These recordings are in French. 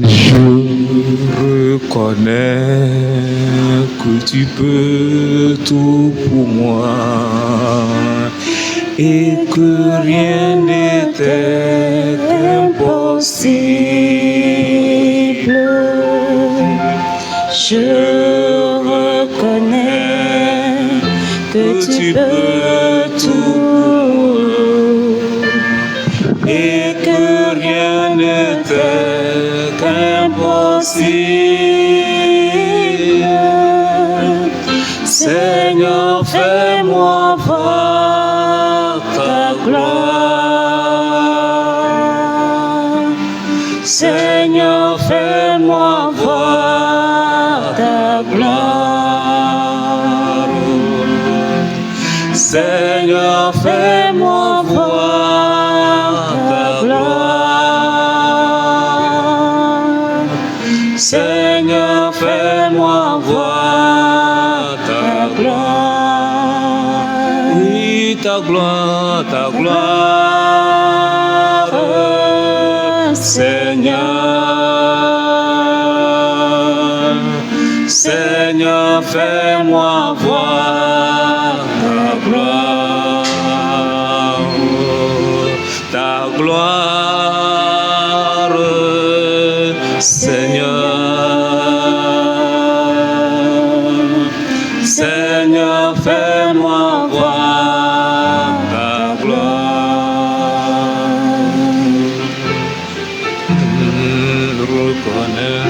Je reconnais que tu peux tout pour moi et que rien n'était impossible. Je reconnais que tu peux tout et que rien n'était qu'impossible. Seigneur, fais-moi voir ta gloire. Seigneur, fais-moi voir ta gloire. Seigneur, fais-moi voir ta gloire. Seigneur, fais-moi voir ta gloire. Oui, ta gloire, ta gloire. Seigneur, Seigneur, fais-moi voir ta gloire, ta gloire, Seigneur, Seigneur, fais-moi voir ta gloire. Reconnais.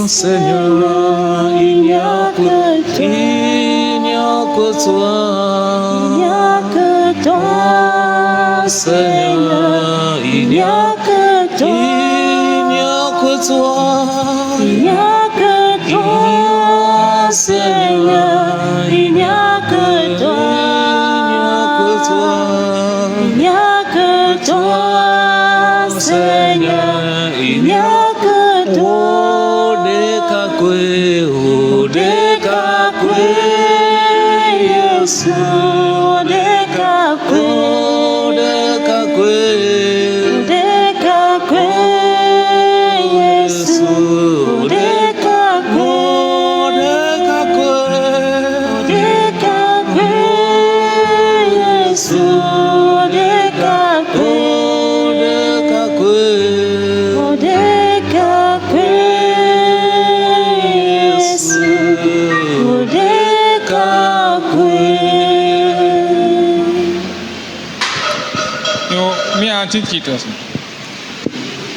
Seigneur, il n'y a que toi, il n'y a que toi, il n'y a que toi, Seigneur, il n'y a que toi, il n'y a que toi, il n'y a que toi, Seigneur, il n'y a que toi, il n'y a que toi, Seigneur, il n'y a que toi.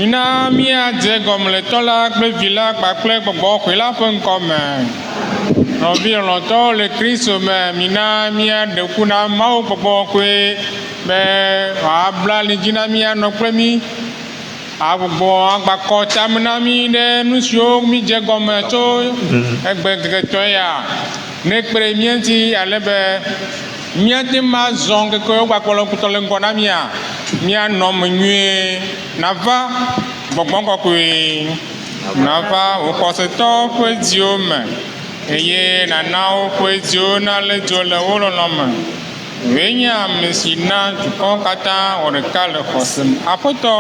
Ina mia dze comme le tola kple vila kpakple gbɔgbɔ xɔe la ƒe ŋkɔme. Nɔvi lɔtɔ le Kristo me mina mia ɖeku na Mawu gbɔgbɔ xɔe be wòabla li dzi na mia nɔ kple mi. Agbɔgbɔ agbakɔ tame na mi ɖe nu siwo mi dze gɔme tso egbe kegetɔ ya. Ne kpe mia ŋuti ale be míate ma zɔn keke wogbakpɔ le ŋkutɔ le ŋgɔ na mia. Míanɔ me nyuie nava gbɔgbɔ kɔkɔe nava wò xɔsetɔwo ƒe dziwo me eye nana woƒe dziwo nalé dzo le wo lɔlɔ me. Wòe nye ame si na dukɔwo katã wɔ ɖeka le xɔse me. Aƒetɔ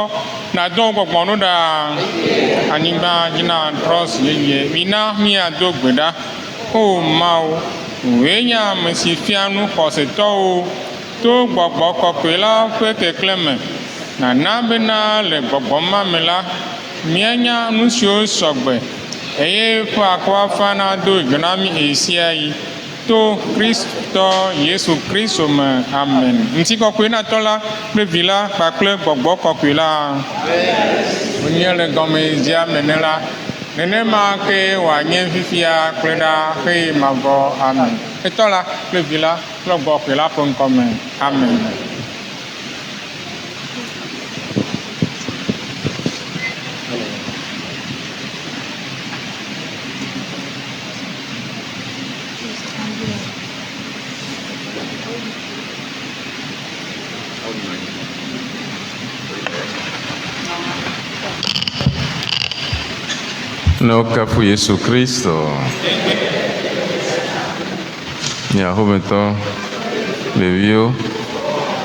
nadɔ wo gbɔgbɔ ɖo ɖa anyigba dzina trɔs yeye mina míado gbe ɖa. O Mawu, wòe nye ame si fia nu xɔsetɔwo to gbɔgbɔ kɔkɔe la ƒe keklẽ me. Nana bena le gbɔgbɔ ma me la míanya nu siwo sɔgbe eye ƒe akɔfafa na do dzo na mi esia yi to Kristɔ Yesu Kristo me. Amen. Ŋutikɔkɔe na tɔ la kple vi la kpakple gbɔgbɔ kɔkɔe la wonye le gɔmedzia me ne la nenema ke wanye fifia kleda ke mavo amen etola le vila le go ke la pon comme amen No kafu Yesu Kristo. Ya hometo bebio.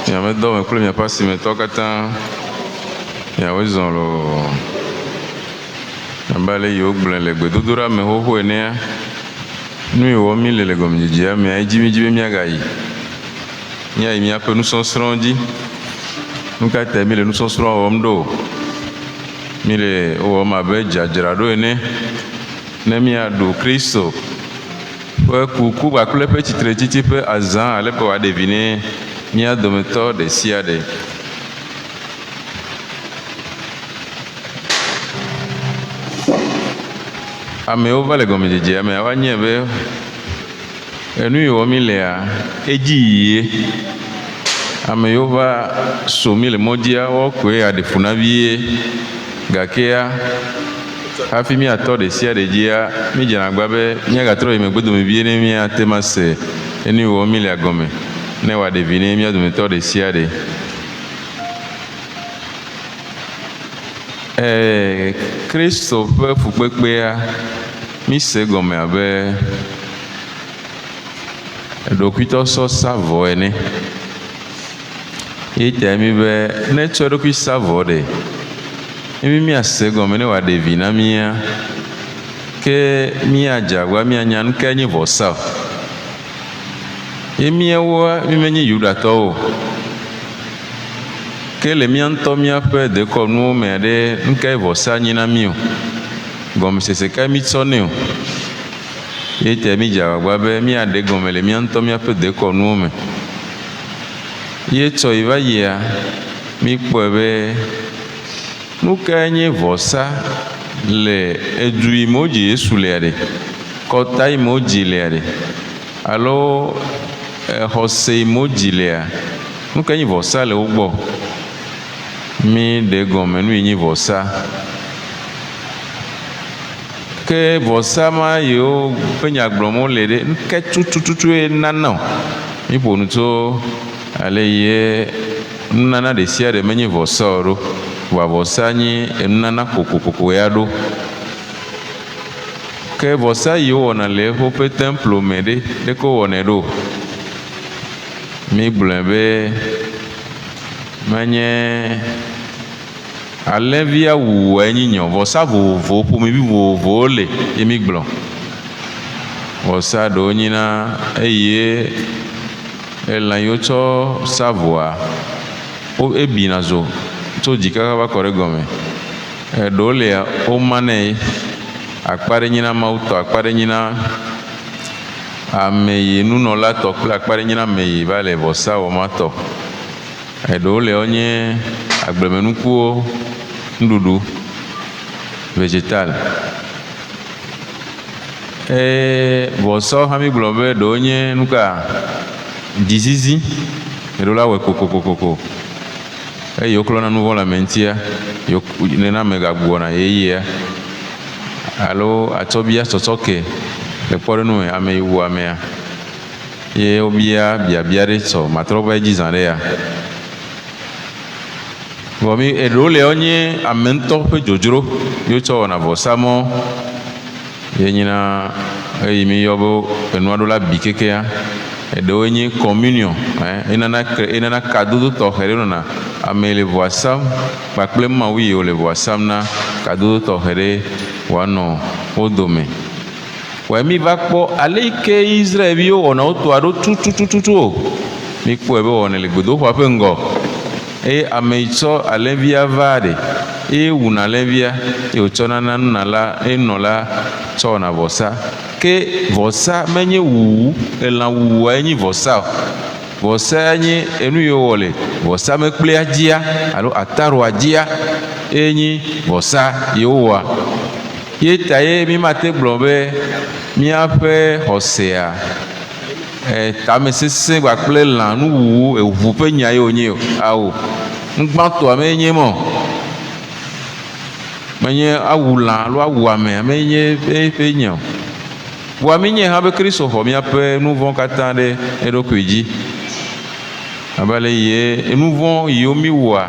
Ya medo me kule mi pasi me tokata. Ya wezon lo. Ambale yo gble le gbedudura me hoho ene. Nu yo mi le gom jijia me ajimi jibe mi agayi. Nya imi ape nu sonsronji. Nuka temi le nu sonsron omdo. Mire o ma be jajarado ene nemia do Kristo pe kuku ba kule pe titre titi pe azan ale pe wa deviner mia dometo de siade ame o vale gomi jeje ame wa nye be enu yo mi le a ejiye ame yo va so mi le modia o ko ya de funavie gakea hafi mi ato de sia de dia mi jana gbabe mi ga tro me gbodo mi bie ne mi atemase eni wo mi le agome ne wa de vini mi ado me to de sia de Kristo pe fukpepe ya mi se gome abe dokuito so savo ene ite mi be ne to dokuito savo de emi mi asego mene wa devi na mia ke mi ajagwa mi anyan ke nyi vosa emi ewo mi menyi yuda to ke le mi anto mi ape de ko nu me de nke vosa nyi na mi o gom sese ka mi tsone o yete mi jagwa be mi ade gom le mi anto mi ape de ko nu me ye to iva ya mi pobe nuka nye vosa le edu emoji Yesu le ade kota emoji le ade alo hose emoji le a nuka nye vosa le ugbo mi de gome nu nye vosa ke vosa ma yo penya gblomo le de nke tutututu e nana mi ponu to ale ye nana de sia de menye vosa oro wa vosa nyi enana kokokoko ya do ke vosa yo wona le ho pe templo mede de ko wona do mi blebe manye alevia wu enyi nyo vosa vovo po mi bi vovo le emi gblo vosa do nyina eye elan yo cho savoir o ebinazo to jika ba kore gome do le o mane akpare nyina mauto akpare nyina ameyi nuno la to akpare nyina meyi ba le vosa o mato do le onye agblemenukuo ndudu vegetal vosa hami globe do onye nuka dizizi do la we kokokoko yo klona nouveau la mentia yo nena mega buona yeye alo atobia sotoke le pore no ame yu amea ye obia bia de so matroba jizande ya bomi edole onye amento pe jojoro yo cho na vosamo ye nyina eyimi yobo enwado la bikeke ya edo onye communion enana kadudu to hereno na ame le voisam pakple ma wi o le voisam na kadudu to here wano odome wa mi va kpo aleke Israel yo ona oto ado tutututu mi kpo ebe ona le godo pa pe ngo ame itso alevia vade wuna alevia ochona na nala enola cho na vosa ke vosa menye wu elan wu enyi vosa vosa enyi enu yo wole vosa me kple ajia alo ataro ajia enyi vosa yowa Ye taye mi mate gblɔbe miaƒe xɔsea tame sesẽ kpakple lã nuwuwu eʋu ƒe nya ye wonye awo ŋgbãtɔa menye mɔ menye awu lã alo awu ame menye eƒe nya o vɔa mi nye hã be Kristo xɔ miaƒe nu vɔ̃ katã ɖe eɖokui dzi abe ale yi nu vɔ̃ yiwo mi wɔa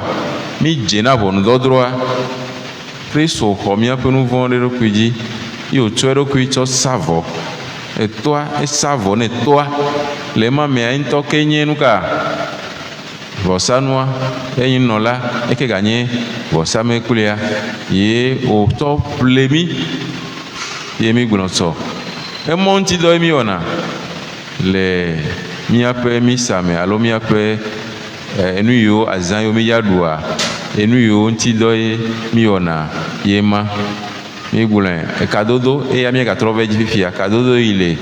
mi dzena ʋɔnudɔdrɔ̃a Kristo xɔ miaƒe nu vɔ̃ ɖe eɖokui dzi ye wòtsɔ eɖokui tsɔ sa vɔ etɔa esa vɔ ne tɔa le ema mea ŋutɔ ke nye nu ka vɔsanua eye nɔla eke ganye vɔsamekulia ye wòtɔ ƒle mi ye mi gblɔ tsɔ emɔ ŋuti dɔ ye mi wɔna le miaƒe misa me alo miaƒe enu yiwo azã yiwo mi ya ɖua enu yiwo ŋuti dɔ ye mi wɔna ye ma mi gblɔe ekadodo eya mi gatrɔ va edzi fifia kadodo yi le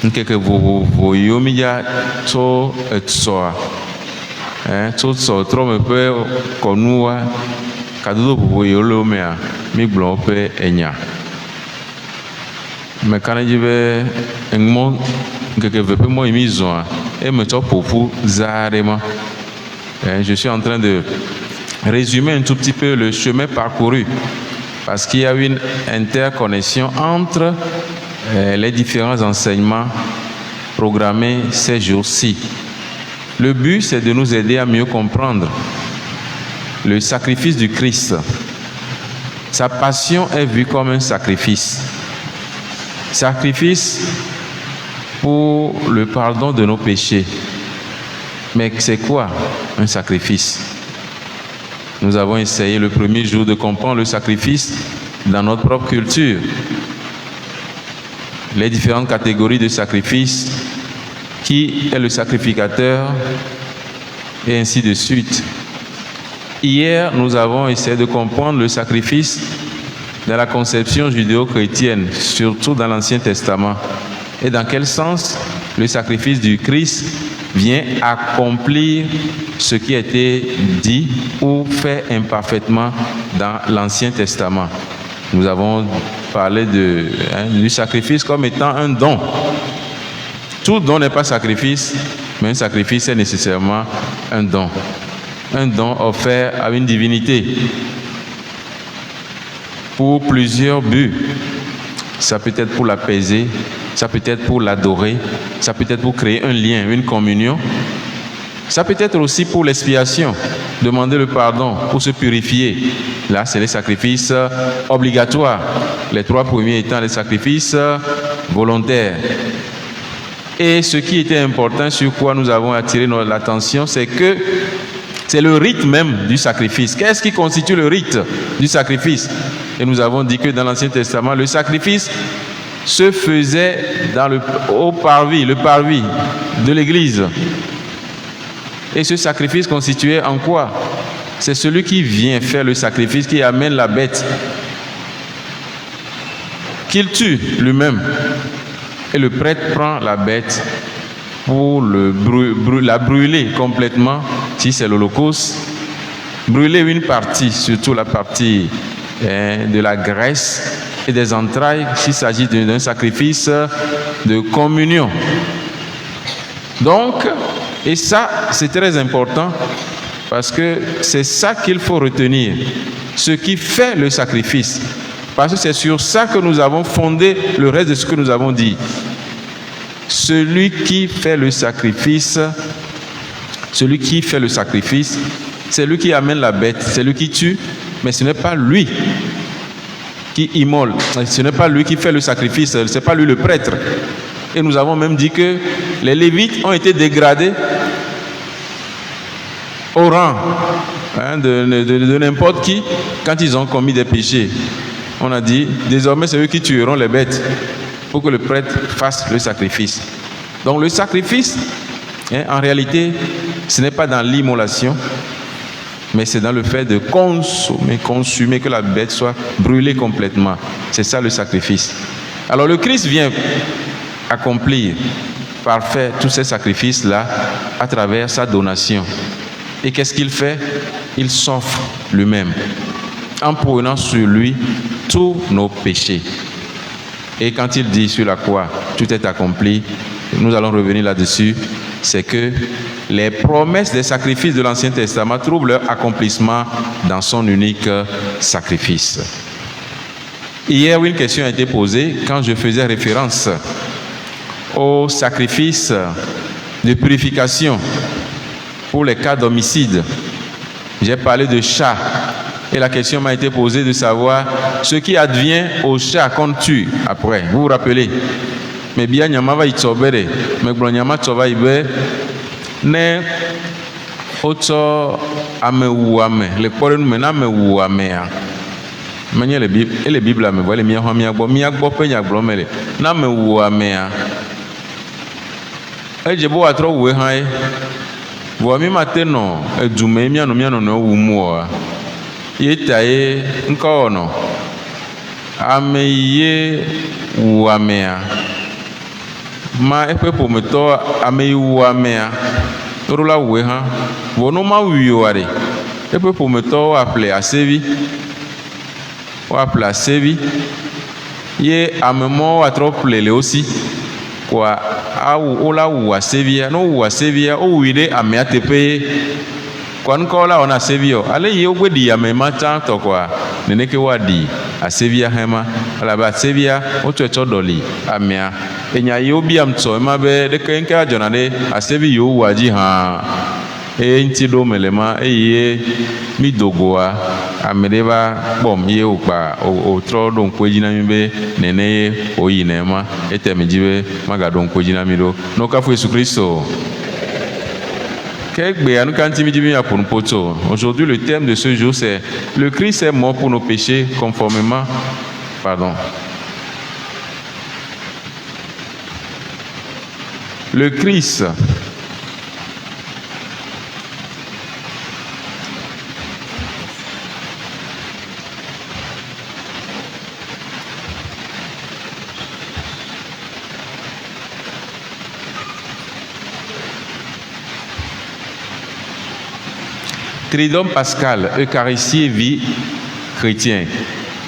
ŋkeke vovovo yiwo mi ya tso etsɔa tso tsɔ trɔ me ƒe kɔnuwoa kadodo vovovo yiwo le wo mea mi gblɔ woƒe enya meka ɖe dzi be eŋumɔ ŋkeke ve ƒe mɔ yi mi zɔa eme tsɔ ƒoƒu zaa ɖe ma je suis en train de résumer un tout petit peu le chemin parcouru parce qu'il y a une interconnexion entre les différents enseignements programmés ces jours-ci. Le but, c'est de nous aider à mieux comprendre le sacrifice du Christ. Sa passion est vue comme un sacrifice. Sacrifice pour le pardon de nos péchés. Mais c'est quoi un sacrifice? Nous avons essayé le premier jour de comprendre le sacrifice dans notre propre culture. Les différentes catégories de sacrifices, qui est le sacrificateur, et ainsi de suite. Hier, nous avons essayé de comprendre le sacrifice dans la conception judéo-chrétienne, surtout dans l'Ancien Testament. Et dans quel sens le sacrifice du Christ vient accomplir ce qui a été dit ou fait imparfaitement dans l'Ancien Testament. Nous avons parlé du sacrifice comme étant un don. Tout don n'est pas sacrifice, mais un sacrifice est nécessairement un don. Un don offert à une divinité pour plusieurs buts. Ça peut être pour l'apaiser, ça peut être pour l'adorer, ça peut être pour créer un lien, une communion. Ça peut être aussi pour l'expiation, demander le pardon, pour se purifier. Là, c'est les sacrifices obligatoires. Les 3 premiers étant les sacrifices volontaires. Et ce qui était important, sur quoi nous avons attiré l'attention, c'est que c'est le rite même du sacrifice. Qu'est-ce qui constitue le rite du sacrifice? Et nous avons dit que dans l'Ancien Testament, le sacrifice se faisait au parvis, le parvis de l'Église. Et ce sacrifice constituait en quoi? C'est celui qui vient faire le sacrifice, qui amène la bête, qu'il tue lui-même. Et le prêtre prend la bête pour la brûler complètement, si c'est l'Holocauste. Brûler une partie, surtout la partie de la graisse et des entrailles, s'il s'agit d'un sacrifice de communion. Donc, et ça, c'est très important parce que c'est ça qu'il faut retenir, ce qui fait le sacrifice. Parce que c'est sur ça que nous avons fondé le reste de ce que nous avons dit. Celui qui fait le sacrifice, c'est lui qui amène la bête, c'est lui qui tue, mais ce n'est pas lui qui immole, ce n'est pas lui qui fait le sacrifice, ce n'est pas lui le prêtre. Et nous avons même dit que les Lévites ont été dégradés au rang de n'importe qui quand ils ont commis des péchés. On a dit, désormais c'est eux qui tueront les bêtes pour que le prêtre fasse le sacrifice. Donc le sacrifice, en réalité, ce n'est pas dans l'immolation, mais c'est dans le fait de consumer, que la bête soit brûlée complètement. C'est ça le sacrifice. Alors le Christ vient accomplir, parfait, tous ces sacrifices-là à travers sa donation. Et qu'est-ce qu'il fait? Il s'offre lui-même en prenant sur lui tous nos péchés. Et quand il dit sur la croix, tout est accompli, nous allons revenir là-dessus, c'est que les promesses des sacrifices de l'Ancien Testament trouvent leur accomplissement dans son unique sacrifice. Hier, une question a été posée quand je faisais référence au sacrifice de purification pour les cas d'homicide. J'ai parlé de chat et la question m'a été posée de savoir ce qui advient au chat qu'on tue après. Vous vous rappelez? Mais bien, nyama va itsobere, mais bon nyama tsoba ibe ne oto ame wu ame le kpɔɖe nu me na ame wu amea. Menye le Bible me voile mia gbɔ pe nyagblɔ me le na ame wu amea. Edze bo atrɔ wu hã ye. Vɔ mi ma te nɔ edume mianɔ ne wu mu oa. Ye ta ye ŋkɔ nɔ ame ye wu amea. Ma eƒe ƒometɔ ame yi wu amea. Toro la wu hã. Vɔ no ma wui oa de. Eƒe ƒometɔ aƒle asevi. Woaƒle asevi. Ye amemɔ atrɔ ƒle le wosi. Kwa wola wu asevia, no wu asevia, o wui ɖe amea teƒe ye. Kwa ŋkɔ la wɔna asevi o. Ale yi wogbe ɖi ame ma tsã tɔ koa, neneke woaɖi asevia hã ma. Elabe asevia wotsɔe tsɔ ɖɔli amea. Enya yi wobiam tsɔ ema be ɖeke ŋke adzɔna ɖe asevi yi wowua dzi hã. Eye ŋti ɖo me le ma eye mi do goa ame ɖe va kpɔm ye wotrɔ ɖo ŋkue dzi na mi be nene ye woyi ne ma ete me dzi be magaɖo ŋkue dzi na mi ɖo. No kafu Yesu Kristo. Kegbea nu ka ŋti mi dzi be miaƒo nu poto. Aujourd'hui le thème de ce jour c'est le Christ est mort pour nos péchés conformément le Christ Tridome pascal, Eucharistie et vie chrétien.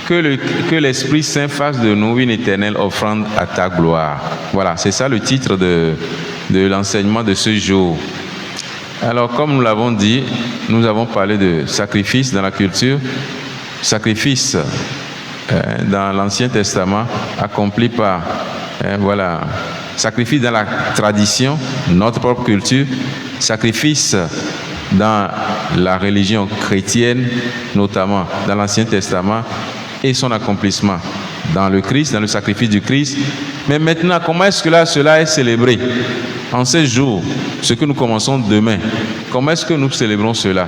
Que l'Esprit Saint fasse de nous une éternelle offrande à ta gloire. Voilà, c'est ça le titre de l'enseignement de ce jour. Alors, comme nous l'avons dit, nous avons parlé de sacrifice dans la culture, sacrifice dans l'Ancien Testament accompli par, sacrifice dans la tradition, notre propre culture, sacrifice dans la religion chrétienne, notamment dans l'Ancien Testament, et son accomplissement dans le Christ, dans le sacrifice du Christ. Mais maintenant, comment est-ce que cela est célébré en ces jours, ce que nous commençons demain? Comment est-ce que nous célébrons cela?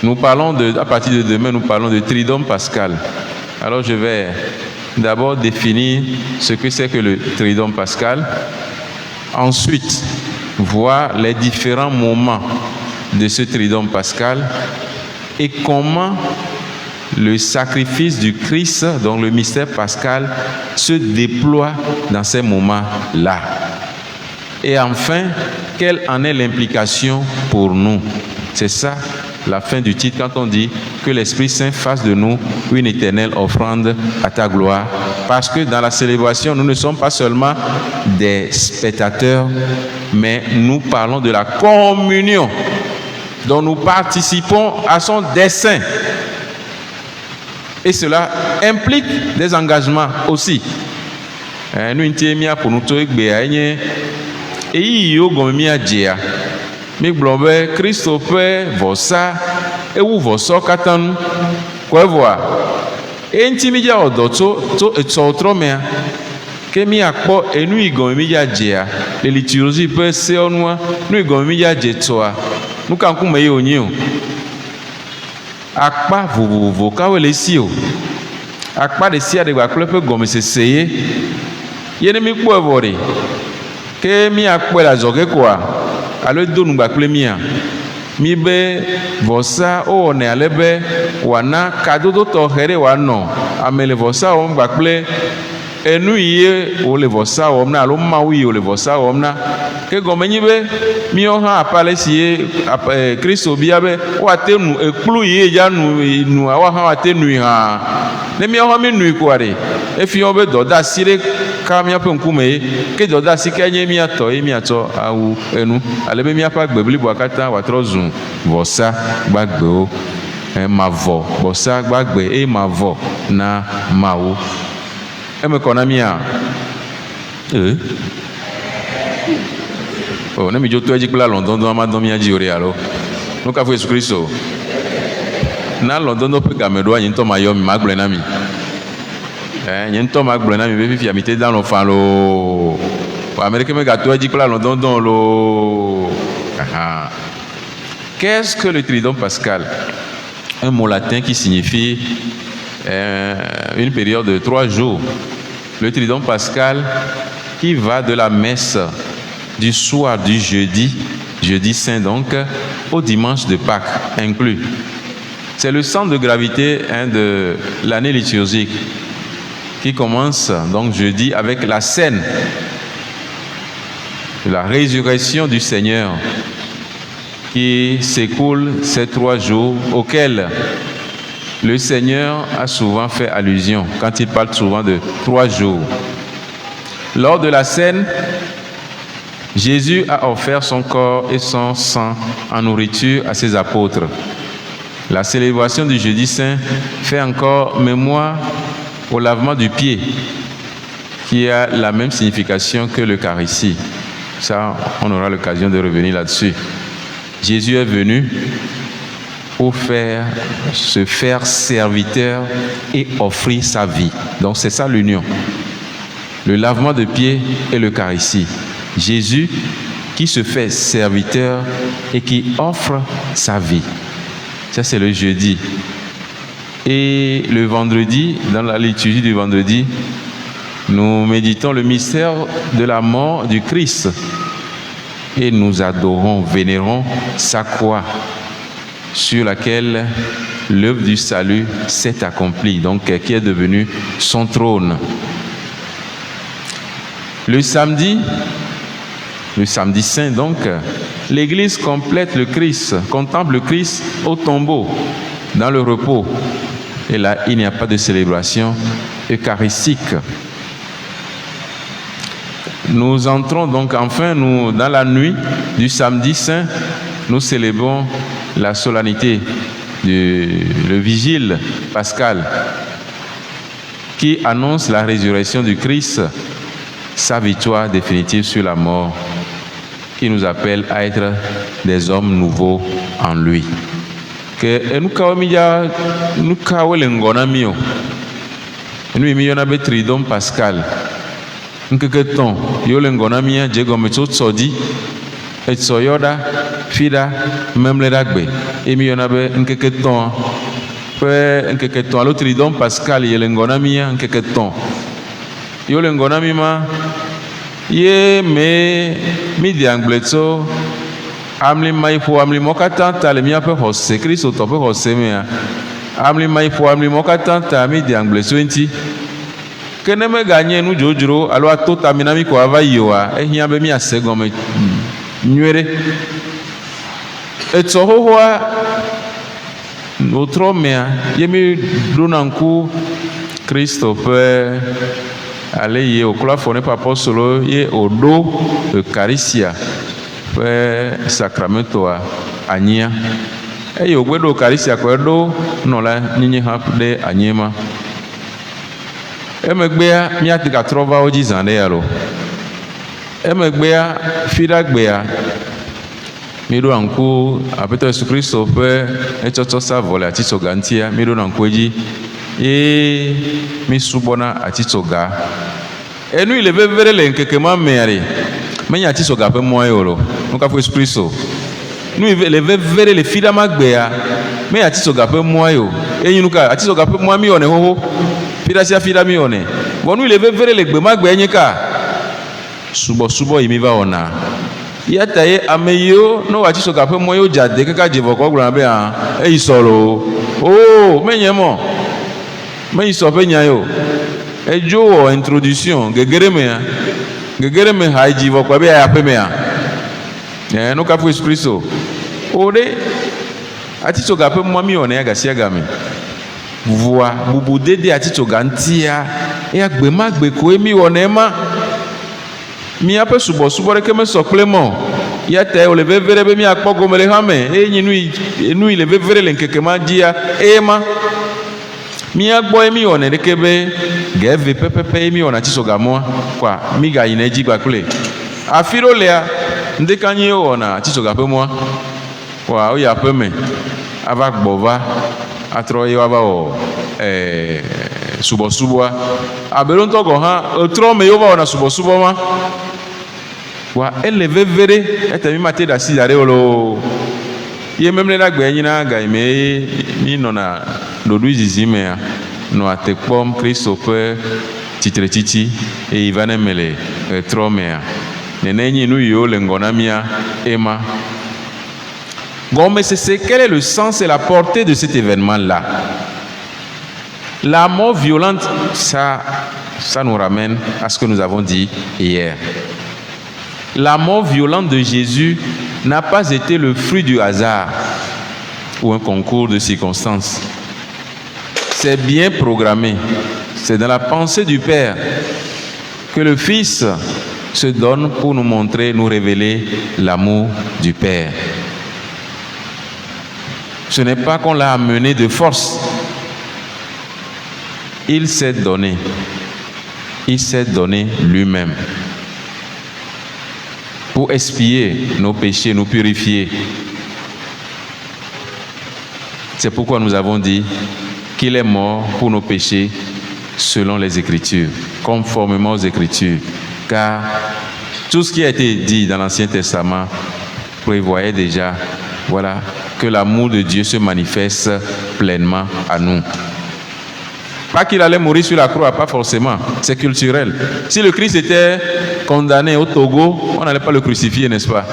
Nous parlons à partir de demain, nous parlons de Tridome pascal. Alors je vais d'abord définir ce que c'est que le Tridome pascal. Ensuite, voir les différents moments de ce Tridome pascal et comment le sacrifice du Christ, donc le mystère pascal, se déploie dans ces moments-là. Et enfin, quelle en est l'implication pour nous? C'est ça la fin du titre quand on dit que l'Esprit Saint fasse de nous une éternelle offrande à ta gloire. Parce que dans la célébration, nous ne sommes pas seulement des spectateurs, mais nous parlons de la communion dont nous participons à son dessein. Et cela implique des engagements aussi. Nous intimia pour nous tous et yo gomia dia. Mi globe Christophe vosa e wu voso katan ko voa. E ntimidia odoto to etsotromea. Ke mi akpo enu igomia dia. Le liturgie pe se onwa nu igomia jetoa. Nu kan ku me yo nyi o. Akpa vovovo ka wele si o. Akpa de si ade gba klepe gomi seseye. Yene mi kpo evore. Ke mi akpo la zoge kwa. Alo do nu gba kple mia. Mi be vosa o ne alebe wana kadodo to here wa no. Amele vosa o gba kple enu ye wo le vɔsa wɔm na alo mawu ye wo le vɔsa wɔm na ke gɔme nyi be míawo hã aƒe ale si ye Kristo bia be woate nu ekplu ye dza nua woawo hã woate nui hã ne míawo hã mi nui koa ɖe efi wo be dɔdeasi ɖe ka míaƒe ŋkume ye ke dɔdeasi ke nye míatɔ ye míatsɔ awu enu ale be míaƒe agbe bliboa katã wòatrɔ zu vɔsa gbagbewo mavɔ vɔsa gbagbe eye mavɔ na Mawu eme kɔ na mía o ne mi dzo to edzi kple alɔdɔdɔ ama dɔ mía dzi o ɖe alo nu kafu Yesu Kristo na alɔdɔdɔ ƒe game ɖoa nye ŋutɔ ma yɔ mi ma gblɔe na mi nye ŋutɔ ma gblɔe na mi be fifia mi te da alɔ fa loo ame ɖeke megato edzi kple alɔdɔdɔ loo. Qu'est-ce que le trident pascal? Un mot latin qui signifie une période de 3 jours. Le trident pascal qui va de la messe du soir du jeudi saint donc, au dimanche de Pâques inclus. C'est le centre de gravité de l'année liturgique qui commence donc jeudi avec la scène de la résurrection du Seigneur qui s'écoule ces 3 jours auxquels le Seigneur a souvent fait allusion quand il parle souvent de 3 jours. Lors de la scène, Jésus a offert son corps et son sang en nourriture à ses apôtres. La célébration du jeudi saint fait encore mémoire au lavement du pied, qui a la même signification que l'Eucharistie. Ça, on aura l'occasion de revenir là-dessus. Jésus est venu pour se faire serviteur et offrir sa vie. Donc c'est ça l'union. Le lavement de pieds et l'Eucharistie. Jésus qui se fait serviteur et qui offre sa vie. Ça c'est le jeudi. Et le vendredi, dans la liturgie du vendredi, nous méditons le mystère de la mort du Christ. Et nous adorons, vénérons sa croix sur laquelle l'œuvre du salut s'est accomplie, donc qui est devenue son trône. Le samedi saint donc, l'Église complète le Christ, contemple le Christ au tombeau, dans le repos. Et là, il n'y a pas de célébration eucharistique. Nous entrons donc enfin, dans la nuit du samedi saint, nous célébrons la solennité le vigile pascal qui annonce la résurrection du Christ, sa victoire définitive sur la mort, qui nous appelle à être des hommes nouveaux en lui. Que nous le ngona mio, nous miona be tridon pascal. Nkeke ton yo le ngona mia jego metso tsodi etsoyoda fida memle dagbe emi yona be nkeke ton pe nkeke ton alo tridon pascal ye le ngona mia nkeke ton yo le ngona mima ye mi diangletso amli maipo amli mokata ta le mia pe hose Kristo to pe hose mea amli maipo amli mokata ta mi diangletso enti ke ne me ganye nu dzrodzro alo ato tamina mi ko ava yiwa ehia be mi ase gome nyuere etso hohoa notre mea yemi donanku Kristo pe ale ye okla fone papa solo ye odo Eucharistia pe sacramento anya e yo gbedo Eucharistia ko do no la nyinyi ha de anyema emegbea miatika trova oji zande yalo emegbea fidagbea mido anku apeto Yesu Kristo pe etsotso savole atitsoga ntia mido nanku eji e misubona atitsoga enu ile vevere le nkeke ma mere menya atitsoga pe moyolo nuka fu Yesu Kristo nu ile vevere le fida magbea menya atitsoga pe moyo eyinuka atitsoga pe mo mi one hoho fida mi one bonu ile vevere le gbe magbe enyika subo imi va ona yata ye ameyo no wa tisoka pe mo yo jade kaka jevo ko gbran be an e isoro o menyemo me iso pe nyan yo edzo introduction gegere me ha dzivo kwa be ya pe me a no ka fu esprit so ore atito ga pe mo mi ona ya gasia ga me voa bubu dede atito ga ntia ya gbe ma gbe ko mi ona ma mi ape subo re ke me so clement ya te o le vevere be mi akpogo mele hame enu ile vevere le nkeke ma dia ma mi agbo emi ona de kebe geve pepepe emi ona tiso ga mo kwa mi ga ina ji gba kule afiro lea nde kanyi ona tiso ga pe mo wa o ya pe me ava gbova atro ye wa ba o subo abelo ntogo ha otro me yo ba ona subo ma wa eleve vere ete mi mate da si dare olo ye memle na gbe yin na ga ime ni no na lodu izizi me ya no atekpom Kristo pe titre titi e ivane mele trome ya nene nyi nu yo le ngona mia ema Gomme c'est quel est le sens et la portée de cet événement là. La mort violente, ça nous ramène à ce que nous avons dit hier. La mort violente de Jésus n'a pas été le fruit du hasard ou un concours de circonstances. C'est bien programmé. C'est dans la pensée du Père que le Fils se donne pour nous montrer, nous révéler l'amour du Père. Ce n'est pas qu'on l'a amené de force. Il s'est donné. Il s'est donné lui-même pour expier nos péchés, nous purifier. C'est pourquoi nous avons dit qu'il est mort pour nos péchés selon les Écritures, conformément aux Écritures. Car tout ce qui a été dit dans l'Ancien Testament prévoyait déjà, voilà, que l'amour de Dieu se manifeste pleinement à nous. Pas qu'il allait mourir sur la croix, pas forcément, c'est culturel. Si le Christ était condamné au Togo, on n'allait pas le crucifier, n'est-ce pas?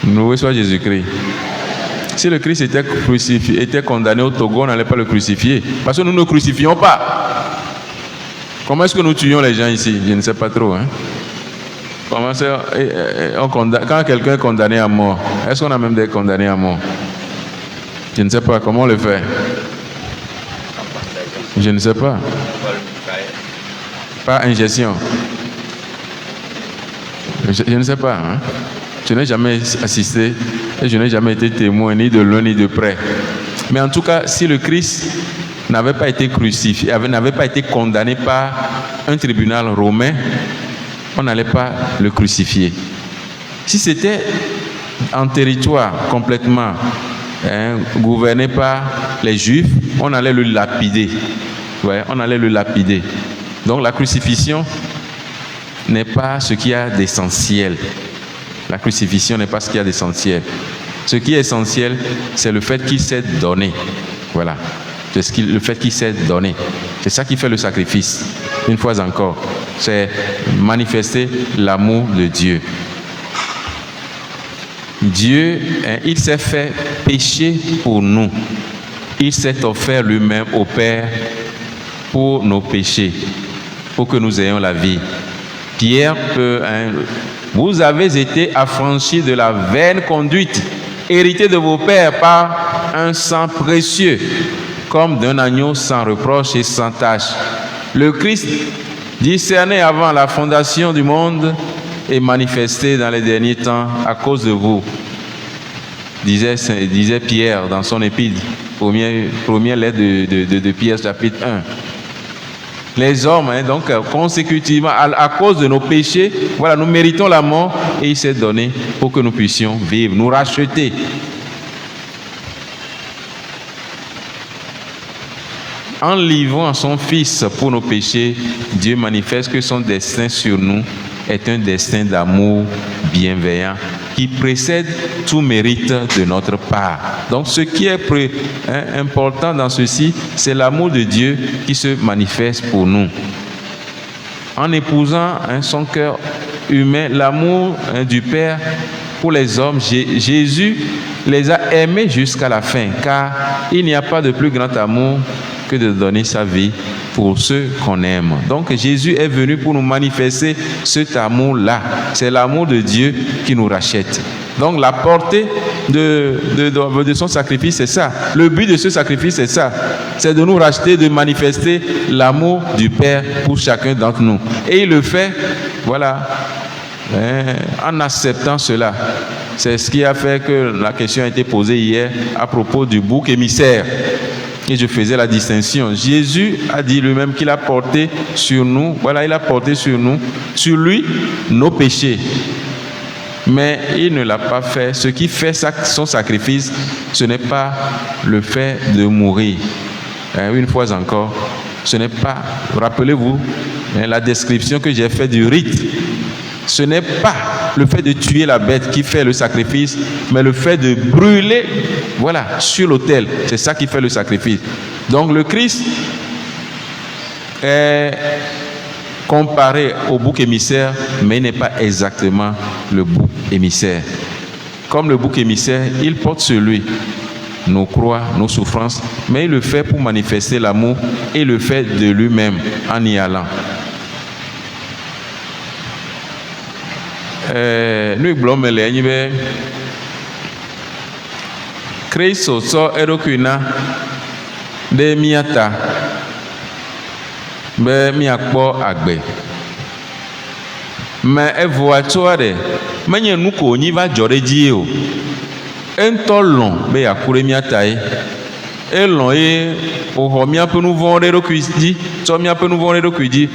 Loué soit Jésus-Christ. Si le Christ était condamné au Togo, on n'allait pas le crucifier, parce que nous ne crucifions pas. Comment est-ce que nous tuons les gens ici? Je ne sais pas trop. Hein? Comment quand quelqu'un est condamné à mort, est-ce qu'on a même des condamnés à mort? Je ne sais pas comment on le fait. Je ne sais pas. Par injection. Je ne sais pas. Hein? Je n'ai jamais assisté et je n'ai jamais été témoin ni de loin ni de près. Mais en tout cas, si le Christ n'avait pas été crucifié, n'avait pas été condamné par un tribunal romain, on n'allait pas le crucifier. Si c'était en territoire complètement gouverné par les Juifs, on allait le lapider. Ouais, on allait le lapider. Donc la crucifixion n'est pas ce qu'il y a d'essentiel. La crucifixion n'est pas ce qu'il y a d'essentiel. Ce qui est essentiel, c'est le fait qu'il s'est donné. Voilà. C'est le fait qu'il s'est donné. C'est ça qui fait le sacrifice. Une fois encore, c'est manifester l'amour de Dieu. Dieu, il s'est fait pécher pour nous. Il s'est offert lui-même au Père pour nos péchés, pour que nous ayons la vie. Pierre peut, vous avez été affranchis de la vaine conduite, héritée de vos pères par un sang précieux, comme d'un agneau sans reproche et sans tache. Le Christ, discerné avant la fondation du monde, est manifesté dans les derniers temps à cause de vous, disait Pierre dans son épître, première lettre de Pierre, chapitre 1. Les hommes, donc consécutivement, à cause de nos péchés, voilà, nous méritons la mort et il s'est donné pour que nous puissions vivre, nous racheter. En livrant son Fils pour nos péchés, Dieu manifeste que son destin sur nous est un destin d'amour bienveillant qui précède tout mérite de notre part. Donc ce qui est important dans ceci, c'est l'amour de Dieu qui se manifeste pour nous. En épousant son cœur humain, l'amour du Père pour les hommes, Jésus les a aimés jusqu'à la fin, car il n'y a pas de plus grand amour que de donner sa vie pour ceux qu'on aime. Donc Jésus est venu pour nous manifester cet amour-là. C'est l'amour de Dieu qui nous rachète. Donc la portée de son sacrifice, c'est ça. Le but de ce sacrifice, c'est ça. C'est de nous racheter, de manifester l'amour du Père pour chacun d'entre nous. Et il le fait, voilà, en acceptant cela. C'est ce qui a fait que la question a été posée hier à propos du bouc émissaire. Et je faisais la distinction. Jésus a dit lui-même qu'il a porté sur nous, voilà, il a porté sur nous, sur lui, nos péchés. Mais il ne l'a pas fait. Ce qui fait son sacrifice, ce n'est pas le fait de mourir. Une fois encore, ce n'est pas, rappelez-vous, la description que j'ai faite du rite. Ce n'est pas le fait de tuer la bête qui fait le sacrifice, mais le fait de brûler, voilà, sur l'autel. C'est ça qui fait le sacrifice. Donc le Christ est comparé au bouc émissaire, mais il n'est pas exactement le bouc émissaire. Comme le bouc émissaire, il porte sur lui nos croix, nos souffrances, mais il le fait pour manifester l'amour et le fait de lui-même en y allant. Nous blâmons les gens. Kristo so erokuna de miata be miakpo agbe me evoa toade menye nuko nyi va jore dzi o entolon be yakure miata e elon e oho miape nu vɔn ɖe ɖokui dzi tsɔ miape nu vɔn ɖe ɖokui dzi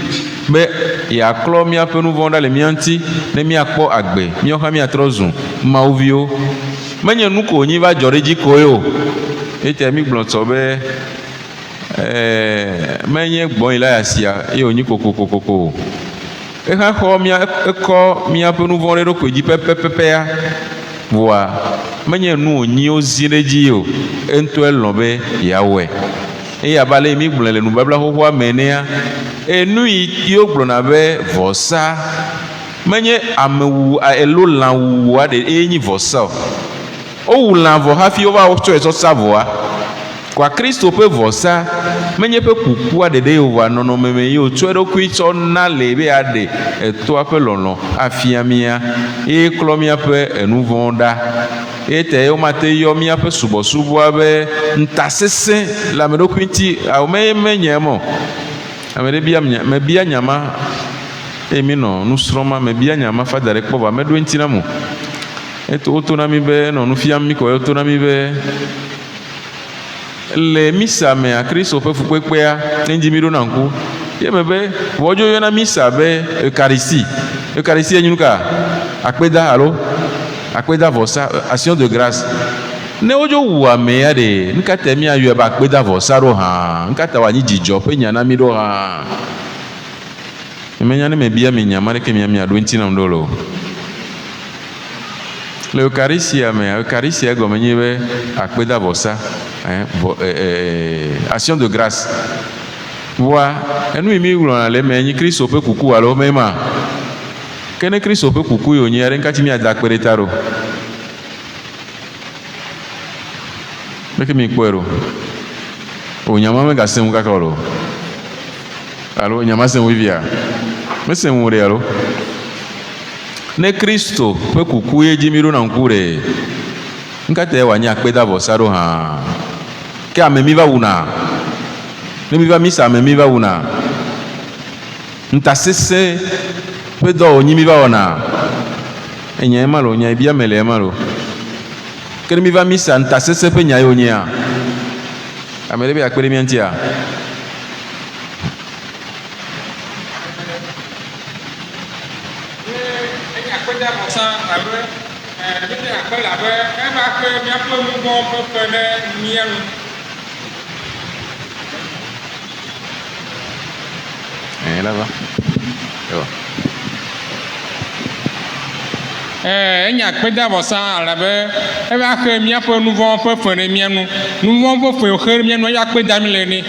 be yaklɔ miape nu vɔn ɖe le mia ŋuti ne miakpɔ agbe míawo hã miatrɔ zu mawuviwo menye nu ko nyi va dzɔ ɖe dzi koe o ete mi gblɔ tsɔ be menye gbɔn yi la yasia eye wònyi kokokokoko o exa xɔ ekɔ miaƒe nu vɔn ɖe ɖokui dzi pɛpɛpɛpɛa voa menye nu wònyi wozi ɖe dzi o eŋutɔ elɔ̃ be yeawɔe eye abe ale mi gblɔ le nubabla xoxoa me nea enu yi wogblɔna be vɔsa menye amewu elo lãwu aɖe eye nyi vɔsa o wowu lã vɔ hafi wova tsɔe tsɔ sa vɔa kwa Kristo ƒe vɔsa menye ƒe kukua ɖeɖe o nɔnɔme me ye wotsɔ eɖokui tsɔ na le be aɖe etɔa ƒe lɔlɔ afia mia eye klɔ miaƒe enu vɔ̃ ɖa eye te womate yɔ miaƒe subɔsubɔa be ntasesẽ le ame ɖokui ŋuti awo menye mɔ ame ɖe mebia nyama eye mi nɔ nusrɔ̃ma mebia nyama fa da ɖe kpɔ va meɖo ŋuti na mo eto woto na mi be nɔ nu fiam mi kɔ woto na mi be le misa mea Kristo ƒe fukpekpea ne dzi mi ɖo na ŋku ye me be vɔdzo yɔna misa be eucharistie enyi nu ka akpeda alo akpeda vɔsa action de grâce ne wodzo wu amea ɖe nukata miayɔe be akpeda vɔsa ɖo hã nukata wòanyi dzidzɔ ƒe nya na mi ɖo hã menya ne mebia mi nya ma ɖeke miaɖo ŋuti nam ɖo le o le eucharistia mea eucharistia egɔme nye be akpeda vɔsa action de grâce voa enu yi mi gblɔna le eme nyi Kristo ƒe kuku alo mema ke ne Kristo ƒe kuku yi wònyi aɖe ŋkati miada akpe ɖe ta ɖo meke mi kpɔe ɖo o nyama megasẽ ŋu kaka o lo alo nyama sẽ ŋu vivia mesẽ ŋu ɖe alo ne Kristo ƒe kuku ye dzi mi ɖo na ŋku ɖe nkata wòanyi akpeda vɔsa ɖo hã ke ame mi va wuna ne mi va misa ame mi va wuna ntasesẽ ƒe dɔ wònyi mi va wɔna enya ema lo nya ebia me le ema lo ke ne mi va misa ntasesẽ ƒe nya ye wònyia ame ɖe be akpe ɖe mia ŋutia là-bas. Enya kpeda vɔsa alabe eva xe miaƒe nu vɔ̃ ƒe fe ɖe mia nu vɔ̃ ƒe fe xe ɖe mia nu eya kpeda mi le ne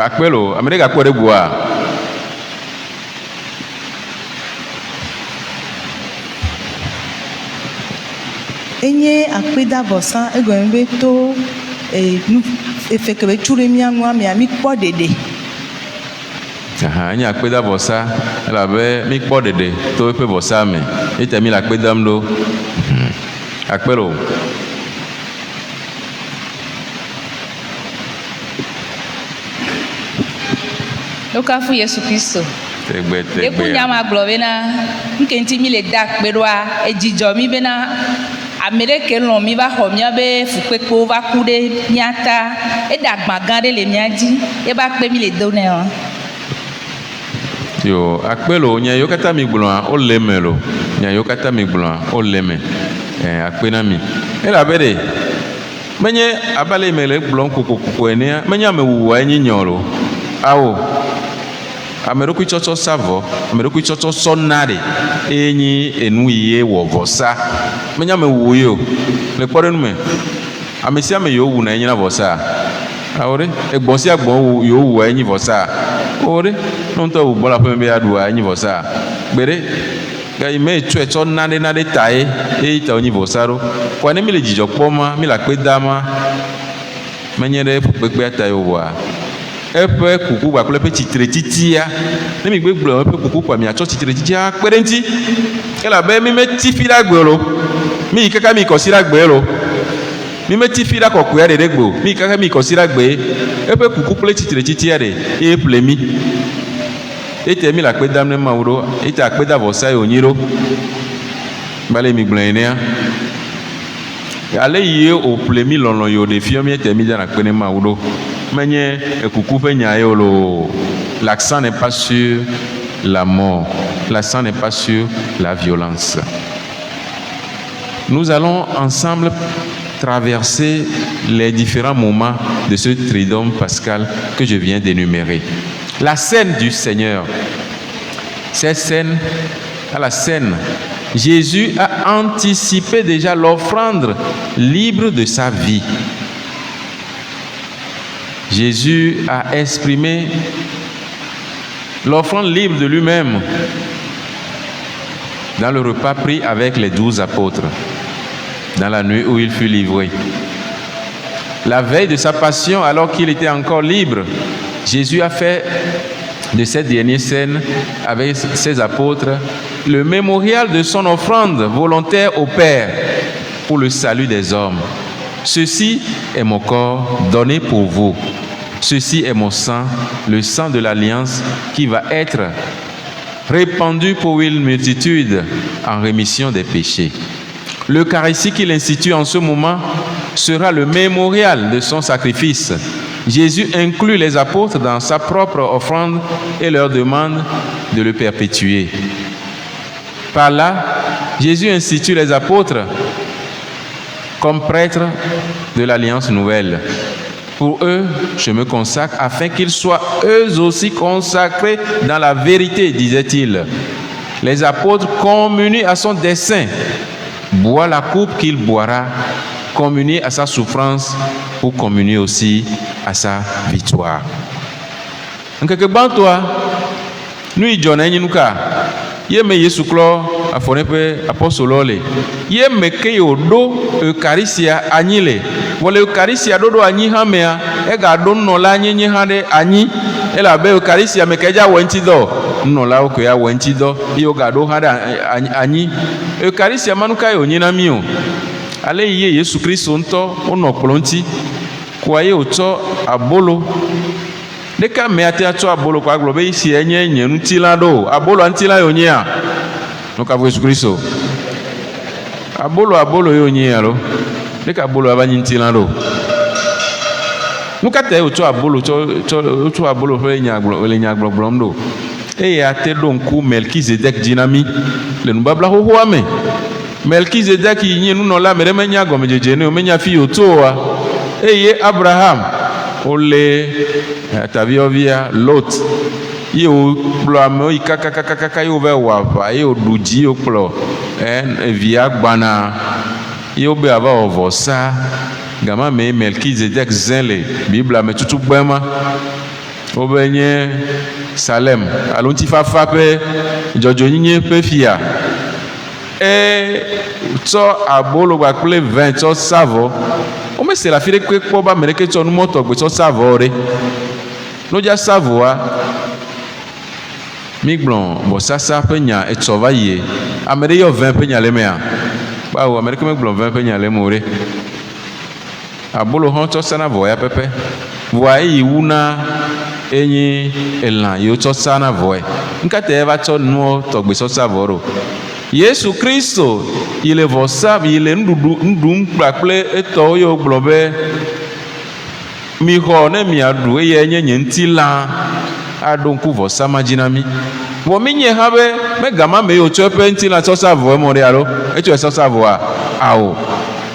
akpe lo ame ɖe gakpɔ ɖe bua enye akpeda vɔsa egɔme be to efeke be tsu ɖe mía ŋu amea mi kpɔ ɖeɖe. Nye akpeda vɔsa elabe mi kpɔ ɖeɖe to eƒe vɔsa me ete mi le akpe dam ɖo. Akpelo. Lokafu Yesu Kristo. Tegbe. Eku nyama gblɔ bena nkenti mi le da akpe ɖoa edzidzɔ mi bena ame ɖe ke lɔ mi va xɔ míabe fukpekpewo va ku ɖe mía ta. Eɖe agba gã ɖe le mía dzi. Ebe akpe mi le do nɛ o. Yo akpelo nya yo kata mi gblɔa o le me lo. Nya yo kata mi gblɔa o le me. Akpe na mi. Elabe ɖe menye abale me le gblɔm kokoko enea menye ame wuwua enyi nyɔ lo. Awo. Ame ɖokui tsɔtsɔ sa vɔ, ame ɖokui tsɔtsɔ sɔ na ɖe enyi enu ye wɔ vɔsa. Menye ame wuwo ye o. Le kpɔ ɖe nu me. Ame sia ame yo wu na enyi na vɔsa. Awo ɖe egbɔ sia gbɔ yo wu enyi vɔsa. O ɖe nɔntɔ wu bɔla ƒe be aɖua enyi vɔsa. Gbe ɖe gayi me tsɔe tsɔ na ɖe ta ye eyi ta enyi vɔsa ɖo. Kɔ ne mi le dzidzɔ kpɔ ma, mi le akpe da ma. Menye ɖe kpekpea ta yo wɔa. Eƒe kuku kpakple eƒe tsitre titia ne mi gbe gblɔ eƒe kuku kpa miatsɔ tsitre titia kpe ɖe ŋuti elabe mi meti fi ɖa gbe lo mi yi kaka mi kɔsi ɖa gbe lo mi meti fi ɖa kɔkɔea ɖe gbe mi yi kaka mi kɔsi ɖa gbe eƒe kuku kple tsitre titia ɖe eye ƒle mi ete mi le akpe dam ne Mawu ɖo ete akpe da vɔsa yi wònyi ɖo bale mi gblɔ enea ale yi o ƒle mi lɔlɔ yi o ɖe fiɔ mi ete mi dana akpe ne Mawu ɖo. Mais l'accent n'est pas sur la mort, l'accent n'est pas sur la violence. Nous allons ensemble traverser les différents moments de ce triduum pascal que je viens d'énumérer. La scène du Seigneur, cette scène, à la scène, Jésus a anticipé déjà l'offrande libre de sa vie. Jésus a exprimé l'offrande libre de lui-même dans le repas pris avec les 12 apôtres, dans la nuit où il fut livré. La veille de sa passion, alors qu'il était encore libre, Jésus a fait de cette dernière scène avec ses apôtres le mémorial de son offrande volontaire au Père pour le salut des hommes. Ceci est mon corps donné pour vous. Ceci est mon sang, le sang de l'alliance qui va être répandu pour une multitude en rémission des péchés. L'Eucharistie qu'il institue en ce moment sera le mémorial de son sacrifice. Jésus inclut les apôtres dans sa propre offrande et leur demande de le perpétuer. Par là, Jésus institue les apôtres comme prêtres de l'Alliance nouvelle. Pour eux, je me consacre afin qu'ils soient eux aussi consacrés dans la vérité, disait-il. Les apôtres communient à son dessein, boit la coupe qu'il boira, communier à sa souffrance pour communier aussi à sa victoire. Donc, toi, nous y yeme Yesu klo afone pe apostolo le yeme ke yodo eucharistia anyile wole eucharistia dodo anyi hamea e ga do nnola anyi ha de anyi e la be eucharistia me keja wenti do nnola o ko ya wenti do yo ga do ha de anyi eucharistia manuka yo nyina mi o ale ye Yesu Kristo nto ono plonti kwa ye oto abolo deka me ate ato abolo kwa glo be isi enye nyenu tila do abolo antila yo nyia no ka Yesu Kristo abolo yo nyia lo deka abolo abanyi tila do nuka te oto abolo to abolo fe nyaglo le nyaglo blomdo e ya te do nku Melkizedek dinami le nu babla ho ame Melkizedek nyenu no la mere menya gomejeje ne o menya fi otoa eye Abraham ole taviovia Lot yo plo amo ikakakakaka yo ve wa yo duji yo plo via gbana yo be ava ovosa gama me Melkizedek zenle Bibla me tutu gbema obenye Salem alonti fafa pe jojo nyinye pe fia to abolo gba kle 20 to savo o me se la fi ɖe kpɔ ba ame ɖeke tsɔ numɔtɔ gbe tsɔ sa vɔ ɖe n'odza sa vɔa mi gblɔ vɔsasa ƒe nya etsɔ va yie ame ɖe yɔ 20 ƒe nya le mea bawo ame ɖeke me gblɔ 20 ƒe nya le mo ɖe abolo hã tsɔ sana vɔ ya pɛpɛ vɔa eyi wuna enyi elã yiwo tsɔ sana vɔe nkatɛ eva tsɔ nuwo tɔgbe tsɔ sa vɔ ɖo Yesu Kristo yi le vɔsa yi le nuɖum kpakple etɔwo yiwo gblɔ be mi xɔ ne miaɖu eye enye nye ŋutilã aɖo ŋku vɔsa ma dzi na mi vɔ mi nye hã be megama me yiwo tsɔ eƒe ŋutilã tsɔ sa vɔe mɔ ɖe alo etsɔ tsɔ sa vɔa awo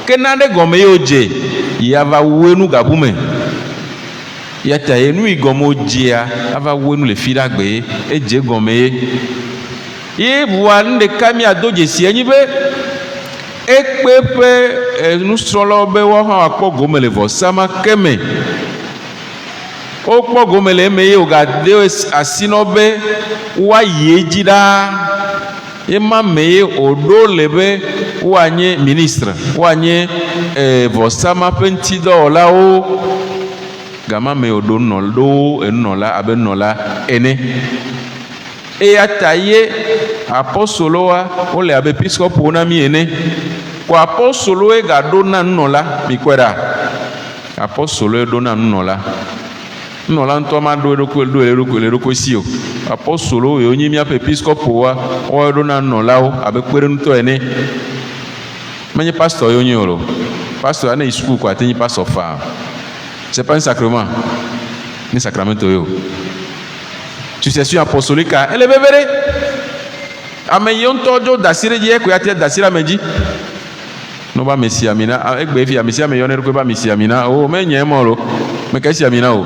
ke naɖe gɔme yiwo dze yava wue nu gabu me yata ye nu yi gɔme wodzea ava wue nu le fi ɖa gbe edze gɔme ye ʋua nu ɖeka miado dzesi enyi be ekpe ƒe nusrɔ̃lawo be woawo hã woakpɔ gome le vɔsa ma ke me wokpɔ gome le eme ye wògade asi nɔ be woayi edzi ɖaa ye ma me ye wòɖo le be woanye ministre woanye vɔsa ma ƒe ŋutidɔwɔlawo gama me wòɖo nunɔla abe nunɔla ene eya ta ye apɔstolowa wole abe episkopo na mi ene ko apɔstolowe gaɖo na nunɔla mi kɔe ɖa apɔstolowe ɖo na nunɔla ŋutɔ ma ɖo le eɖokui si o apɔstolowo yiwo nye míaƒe episkopowa woawo ɖo na nunɔlawo abe kpeɖeŋutɔ ene menye pastor yiwo nye o lo pastor ne yi suku ko ate nyi pastor faa c'est pas un sacrement ni sacramento yo succession apostolique ele bebe ɖe ame yiwo ŋutɔ dzo dasi ɖe dzi ekoe ate dasi ɖe ame dzi no ba mesi amina egbe fi amesi ame yɔ ne ɖokui ba mesi amina o me nye mɔ lo me ke si amina o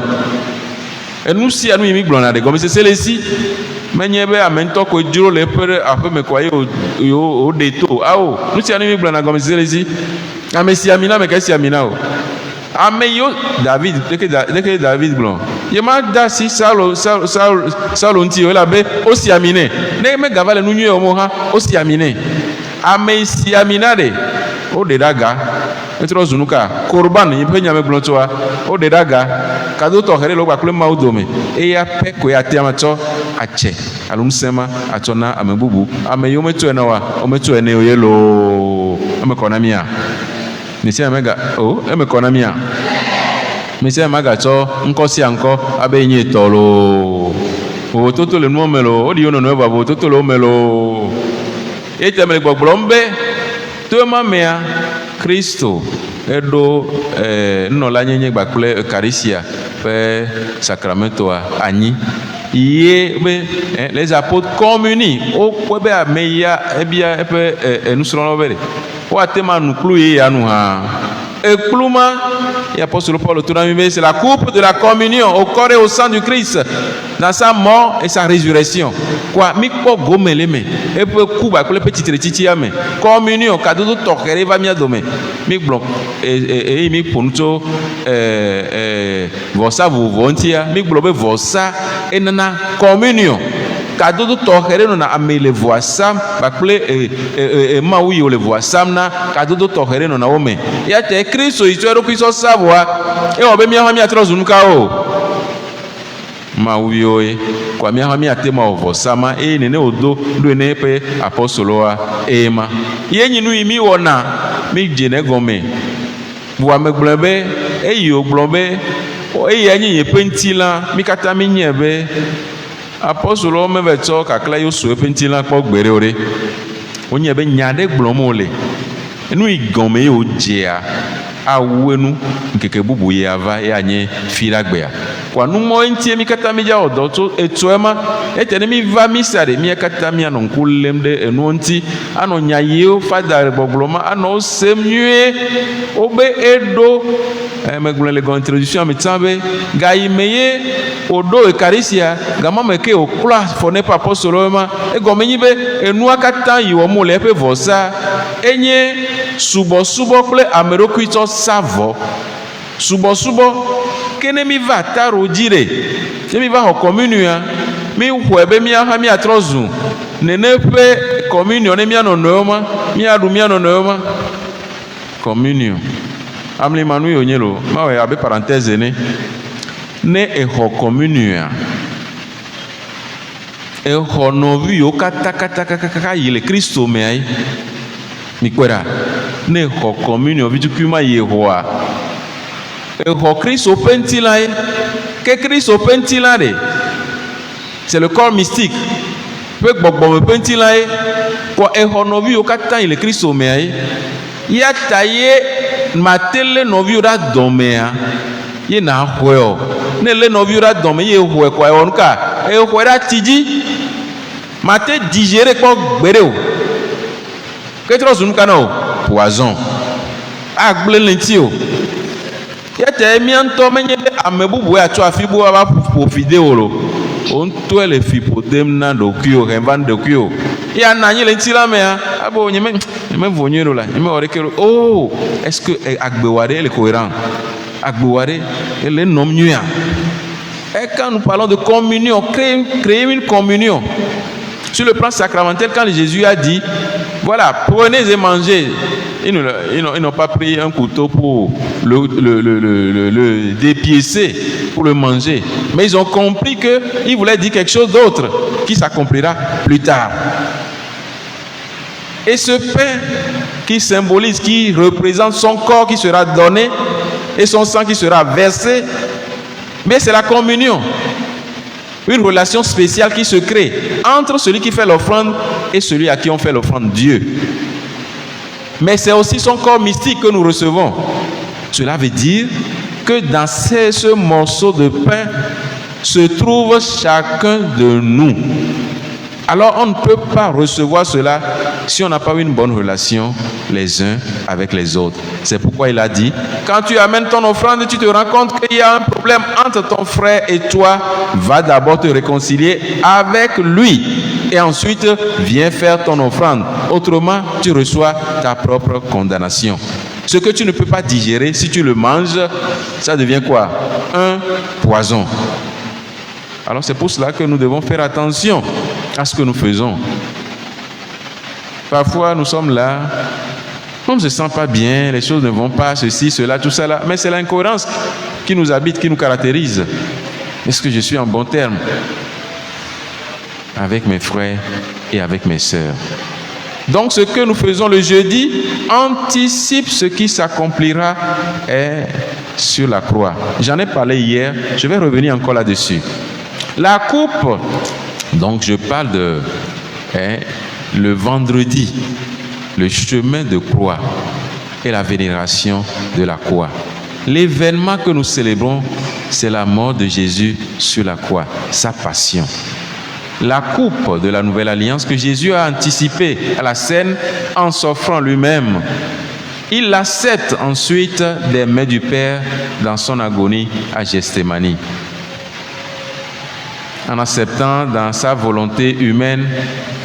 enu sia nu yi mi gblɔna ɖe gɔmesese le esi menye be ame ŋutɔ koe dzro le eƒe aƒeme koa ye woɖe to awo nu sia nu mi gblɔna gɔmesese le esi ame si amina me ke si amina o ame yiwo David leke David gblɔ ye ma da si Saulo ŋuti o elabe o si ami nɛ ne megava le nu nyuie o mo hã o si ami nɛ ame si amina ɖe o ɖe ɖa ga etrɔ zu nu ka korban yi ƒe nyame gblɔ tsoa o ɖe ɖa ga kado tɔxɛ ɖe le wo kpakple Mawu dome eya pɛ koe ate ama tsɔ atse alo ŋusẽ ma atsɔ na ame bubu ame yiwo metsɔe na wa o metsɔe ne o ye loo eme kɔ na mia misia mega o eme kɔ na mia misia maga tsɔ ŋkɔ sia ŋkɔ abe nye tɔ loo o toto le nuwo me loo o ɖi wo nɔnɔe vavo toto le wo me loo ete me le gbɔgblɔm be to ema mea Kristo eɖo nunɔla nyenye gbakple Eucharistia ƒe sacramentoa anyi ye be les apôtres communie wokpɔe be ame ya ebia eƒe nusrɔ̃lawo be ɖe woate ma nu kplu ye ya nu hã ekplu ma et apôtre Paul tout dans c'est la coupe de la communion au corps et au sang du Christ dans sa mort et sa résurrection quoi mi kpɔ gome le me eƒe ku kple petite titi ya me communion kadodo tɔxɛ va mia dome mi gblɔ eye mi ƒo nu tso vɔsa vovovo ŋutia mi gblɔ be vɔsa enana communion kadodo tɔxɛ ɖe nɔna ame le voa sam kpakple mawu yiwo le voa sam na kadodo tɔxɛ ɖe nɔna wo me ya te Kristo yi tsɔ eɖokui sɔ sa voa ewɔ be míawo hã míatrɔ zu nu ka o mawu yiwo ye koa míawo hã míate ma wɔ vɔsa ma eye nene wòdo ɖoe ne eƒe apɔstoloa eye ma ye nyi nu yi mi wɔna mi dze ne gɔme voa me gblɔ be eyi wògblɔ be eya nye nye ƒe ŋutilã mi katã mi nye be apɔstolowo meve tsɔ kakla yiwo su eƒe ŋutilã kpɔ gbe ɖe o ɖe wonye be nya ɖe gblɔm wòle nu yi gɔme ye wodzea awu enu nkeke bubu ye ava ye anye fi ɖa gbea koa numɔ ŋutie mi katã mi dza wɔ dɔ tso etsɔe ma ete ne mi va misa ɖe mia katã mianɔ ŋku lém ɖe enuwo ŋuti anɔ nya yiwo fada gbɔgblɔ ma anɔ wo sem nyuie wobe eɖo megblɔ le introduction mi tsã be gayime ye wòɖo Eucharistia gama me ke wòklɔ afɔ ne eƒe apɔstolowo ma egɔme nyi be enua katã yi wɔm wòle eƒe vɔsa enye subɔsubɔ kple ameɖokui tsɔ sa vɔ subɔsubɔ ke ne mi va taro dzi ɖe ne mi va xɔ communion mi xɔe be mía hã miatrɔ zu nene ƒe communion ne mía nɔnɔewo ma miaɖu mía nɔnɔewo ma communion amli manu yo nyelo ma we abe parenthèse ne exɔ communion exɔ nɔvi yo kaka yi le Kristo me ayi mi kpɔe ɖa ne exɔ communion vitukui ma yi exɔa exɔ Kristo ƒe ŋutilã ye ke Kristo ƒe ŋutilã ɖe c'est le corps mystique ƒe gbɔgbɔme ƒe ŋutilã ye kɔ exɔ nɔvi yo katã yi le Kristo mea ye ya ta ye mate lé nɔvi yo ɖe dɔmea ye na xɔe o ne lé nɔvi yo ɖe dɔme ye xɔe kɔ ewɔ nuka exɔe ɖe ati dzi mate digérer kpɔ gbeɖe o ketrɔ zu nuka na o poison agblẽ le ŋuti o ya ta ye mía ŋutɔ menye be ame bubu atsɔ afi bu ava ƒo fi de o lo o ŋutɔe le fi ƒodem na ɖokuiwo hɛva nu ɖokuiwo ya na anyi le ŋutilã mea abo nye me vo nyuie ɖo la nye me wɔ ɖeke ɖo oh est-ce que agbewa ɖe ele cohérent agbewa ɖe ele nɔm nyuia et quand nous parlons de communion créer une communion sur le plan sacramentel quand Jésus a dit voilà prenez et mangez ils n'ont pas pris un couteau pour le dépiécer pour le manger mais ils ont compris que il voulait dire quelque chose d'autre qui s'accomplira plus tard. Et ce pain qui symbolise, qui représente son corps qui sera donné et son sang qui sera versé, mais c'est la communion. Une relation spéciale qui se crée entre celui qui fait l'offrande et celui à qui on fait l'offrande, Dieu. Mais c'est aussi son corps mystique que nous recevons. Cela veut dire que dans ce morceau de pain se trouve chacun de nous. Alors on ne peut pas recevoir cela si on n'a pas une bonne relation les uns avec les autres. C'est pourquoi il a dit, quand tu amènes ton offrande, tu te rends compte qu'il y a un problème entre ton frère et toi, va d'abord te réconcilier avec lui et ensuite viens faire ton offrande. Autrement, tu reçois ta propre condamnation. Ce que tu ne peux pas digérer, si tu le manges, ça devient quoi? Un poison. Alors c'est pour cela que nous devons faire attention à ce que nous faisons. Parfois nous sommes là, on ne se sent pas bien, les choses ne vont pas, ceci, cela, tout ça là, mais c'est l'incohérence qui nous habite, qui nous caractérise. Est-ce que je suis en bon terme avec mes frères et avec mes sœurs? Donc ce que nous faisons le jeudi anticipe ce qui s'accomplira sur la croix. J'en ai parlé hier, je vais revenir encore là-dessus. La coupe, donc je parle de le vendredi, le chemin de croix et la vénération de la croix. L'événement que nous célébrons, c'est la mort de Jésus sur la croix, sa passion. La coupe de la nouvelle alliance que Jésus a anticipée à la scène en s'offrant lui-même. Il l'accepte ensuite des mains du Père dans son agonie à Gethsémani. En acceptant dans sa volonté humaine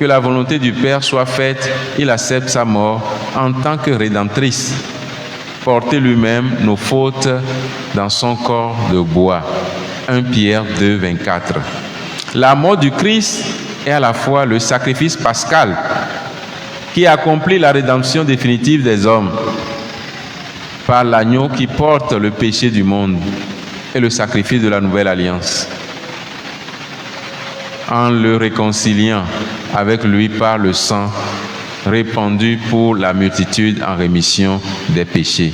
que la volonté du Père soit faite, il accepte sa mort en tant que rédemptrice, porter lui-même nos fautes dans son corps de bois. 1 Pierre 2, 24. La mort du Christ est à la fois le sacrifice pascal qui accomplit la rédemption définitive des hommes par l'agneau qui porte le péché du monde et le sacrifice de la nouvelle alliance, en le réconciliant avec lui par le sang répandu pour la multitude en rémission des péchés.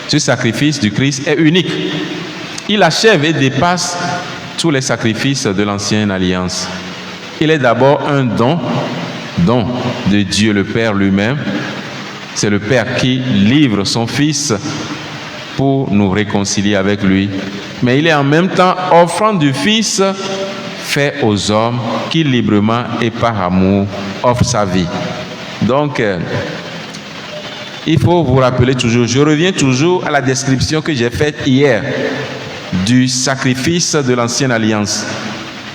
Ce sacrifice du Christ est unique. Il achève et dépasse tous les sacrifices de l'ancienne alliance. Il est d'abord un don de Dieu le Père lui-même. C'est le Père qui livre son Fils pour nous réconcilier avec lui. Mais il est en même temps offrande du Fils fait aux hommes qui librement et par amour offrent sa vie. Donc, il faut vous rappeler toujours, je reviens toujours à la description que j'ai faite hier du sacrifice de l'ancienne alliance.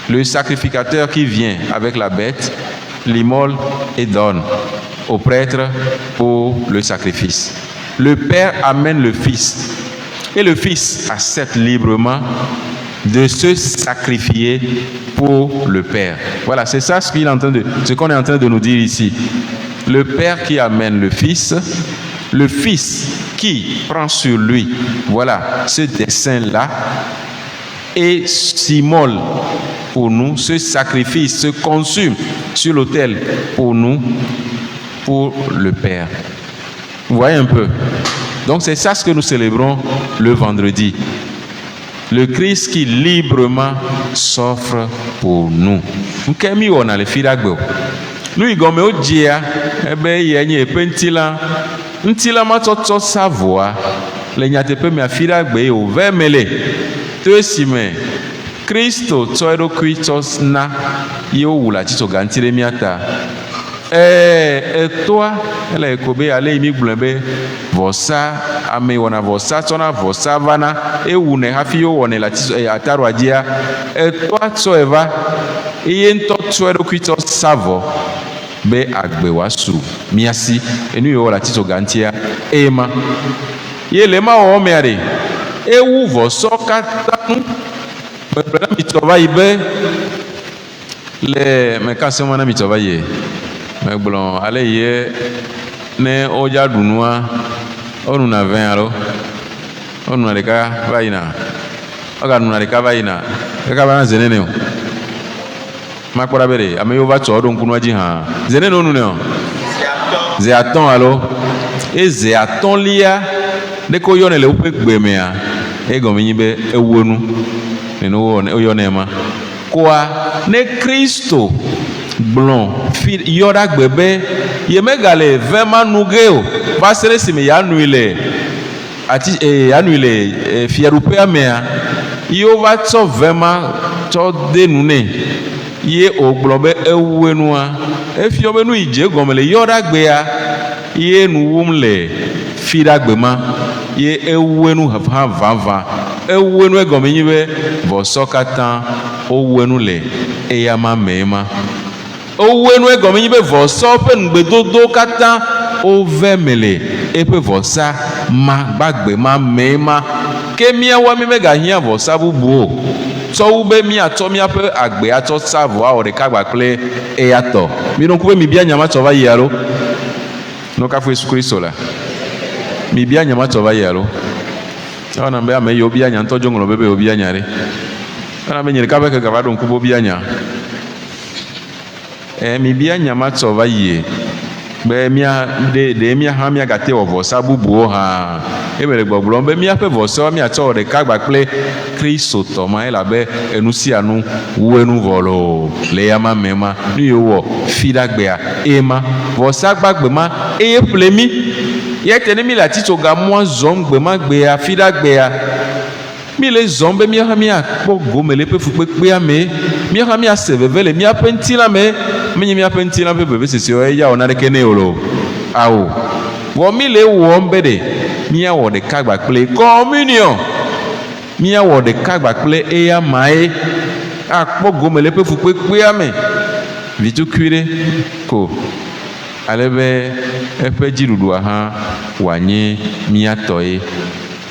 Le sacrificateur qui vient avec la bête, l'immole et donne au prêtre pour le sacrifice. Le Père amène le Fils et le Fils accepte librement de se sacrifier pour le Père. Voilà, c'est ça ce qu'on est en train de nous dire ici. Le Père qui amène le Fils qui prend sur lui, voilà, ce dessein-là, et s'immole pour nous, ce sacrifice se consume sur l'autel pour nous, pour le Père. Vous voyez un peu? Donc c'est ça ce que nous célébrons le vendredi. Le Christ qui librement s'offre pour nous. Nkemi on a le firagbe. Nous y gomme o dia ebe yenye pentila. Ntila matoto savoir le nyatepe mi afiragbe o vemele. To esime Kristo toero Christos na yo wula tito gantire miata. Toi elle ekobe ale imi gblebe vosa ame wona vosa tsona vosa vana ewune hafi yo wone la tso ataro adia toi tso eva yento tso kwito savo be agbe wasu miasi enu yo la tso gantia ema yele ma o meare ewu voso katanu me mitova ibe le me kasema na mitova ye mais bon, allez hier, ne oja dunua, on nous a 20 alors, on nous a les cas vaina, on nous a les cas vaina, les cas vaina zeneneo. Ma quoi bere, ameyo va tso donc nous a dit ha, zeneno nous non. Zéaton alors, et zéaton lia, de ko yone le upe gbemea, e gomi be ewonu, ne no oyonema. Quoi, ne Christo blond yora gbebe yemegale vraiment nugeo passer si me yanuile ati yanuile fierupe amea yo va tso vraiment to denune ye oglobe ewenua efiobe nu ije gomele yora gbea ye nuwumle fidagbema ye ewenu vava ewenu egomenyibe vosokatan owenu le eyama mema owenu egomenyi be voso pe ngbedodo kata ovemele epe vosa ma gbagbe ma mema kemia wa mi mega hia vosa bubu so ube mi ato mi ape agbe ato savo a ore kagba kle eyato mi don ku mi bia nyama to va yaro no ka fu Yesu Kristo la mi bia nyama to va yaro ona mbe ame yo bia nya nto jongolo bebe yo bia nyare ona me nyere ka be ka va don ku bo bia nya mi bia nyama tsova ye be mia de mia ha mia gate ovo sabubu ha e mere gbogbo be mia pe voso mia tso de kagba ple Kristo to ma ela be enusi anu wenu volo le yama mema ni yo wo fidagbea ema vosa gbagbe ma eye plemi ye tene mi la tito ga mo zongbe ma gbea fidagbea mi le zombe mi ha mi akpo gomele pe fupe pe ame mi ha mi asevevele mi apentila me mi apentila pe bebe sisi o ya ona de kene olo awo wo mi le wo mbede mi awo de kagba ple communion mi awo de kagba ple eya mai akpo gomele pe fupe pe ame vitu kwire ko alebe epe jirudu ha wanye mi atoye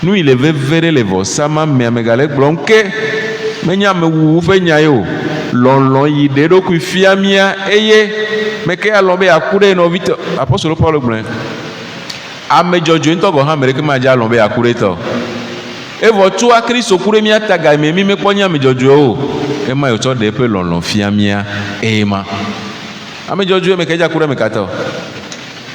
nous il veut vers les vos sama me amegale blonke menya me wu fe nyayo lon yi de do ku fiamia eye me ke alombe akure no vite apostole Paul gblin ame jojo nto go ha mere ke ma ja alombe akure to e vo tu a Kristo kure mi ataga me mi me ponya me jojo o e ma yo to de pe lon fiamia e ma ame jojo me ke ja kure me kato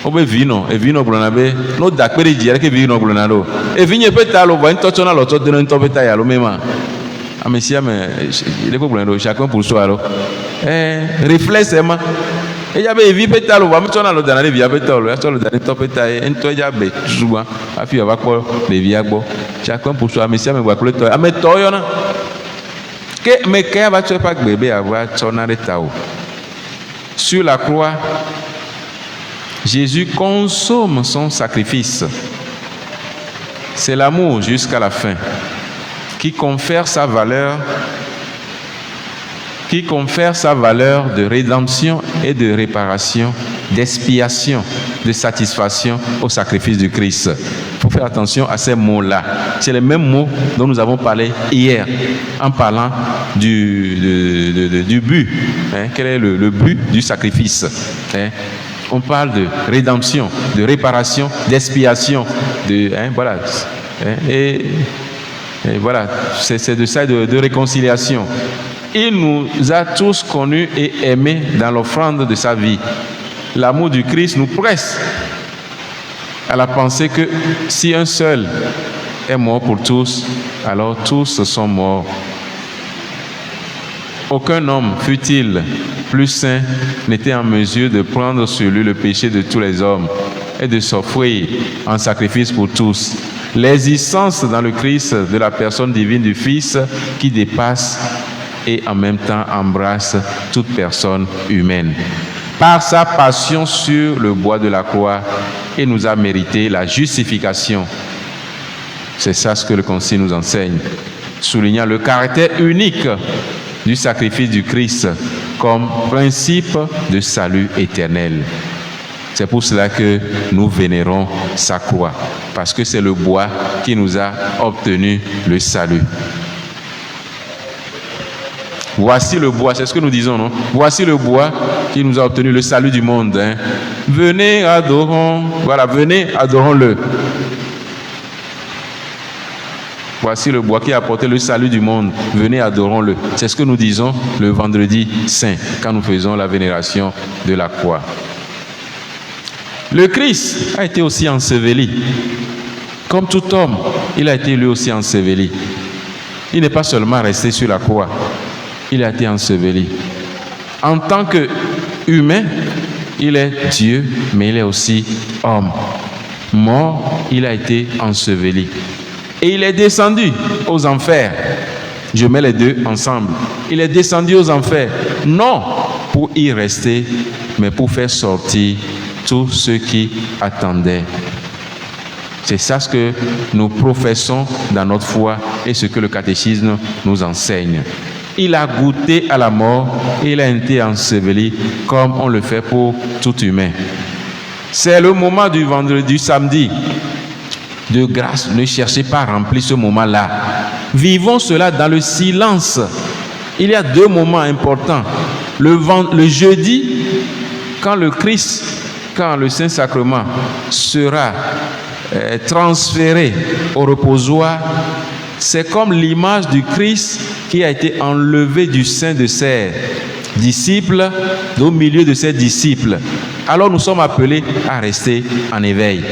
obe vino e vino blona be no da pere ji ke vino blona do e vinye peta lo va into tona lo to de no peta ya lo mema amesia me le ko blona do chacun pour soi alors réflexe ma e ya be vi peta lo va mi tona lo da na le via peta lo ya to lo da ni to peta e ento ja be suba afi va ko le via gbo chacun pour soi amesia me gba ko le to ame to yo na ke me ke va to pa gbebe ava tona de tao sur la croix. Jésus consomme son sacrifice. C'est l'amour jusqu'à la fin qui confère sa valeur de rédemption et de réparation, d'expiation, de satisfaction au sacrifice du Christ. Il faut faire attention à ces mots-là. C'est les mêmes mots dont nous avons parlé hier en parlant du but. Quel est le but du sacrifice? On parle de rédemption, de réparation, d'expiation, voilà. Et voilà, c'est de ça, de réconciliation. Il nous a tous connus et aimés dans l'offrande de sa vie. L'amour du Christ nous presse à la pensée que si un seul est mort pour tous, alors tous sont morts. Aucun homme, fût-il plus saint, n'était en mesure de prendre sur lui le péché de tous les hommes et de s'offrir en sacrifice pour tous. L'existence dans le Christ de la personne divine du Fils qui dépasse et en même temps embrasse toute personne humaine. Par sa passion sur le bois de la croix, il nous a mérité la justification. C'est ça ce que le Concile nous enseigne, soulignant le caractère unique du sacrifice du Christ comme principe de salut éternel. C'est pour cela que nous vénérons sa croix, parce que c'est le bois qui nous a obtenu le salut. Voici le bois, c'est ce que nous disons, non? Voici le bois qui nous a obtenu le salut du monde. Venez, adorons, voilà, venez, adorons-le. Voici le bois qui a apporté le salut du monde. Venez, adorons-le. C'est ce que nous disons le vendredi saint, quand nous faisons la vénération de la croix. Le Christ a été aussi enseveli. Comme tout homme, il a été lui aussi enseveli. Il n'est pas seulement resté sur la croix, il a été enseveli. En tant qu'humain, il est Dieu, mais il est aussi homme. Mort, il a été enseveli. Et il est descendu aux enfers. Je mets les deux ensemble. Il est descendu aux enfers, non pour y rester, mais pour faire sortir tous ceux qui attendaient. C'est ça ce que nous professons dans notre foi et ce que le catéchisme nous enseigne. Il a goûté à la mort et il a été enseveli comme on le fait pour tout humain. C'est le moment du vendredi, du samedi de grâce. Ne cherchez pas à remplir ce moment-là. Vivons cela dans le silence. Il y a deux moments importants. Le jeudi, quand le Christ, quand le Saint-Sacrement sera transféré au reposoir, c'est comme l'image du Christ qui a été enlevé du sein de ses disciples, au milieu de ses disciples. Alors nous sommes appelés à rester en éveil.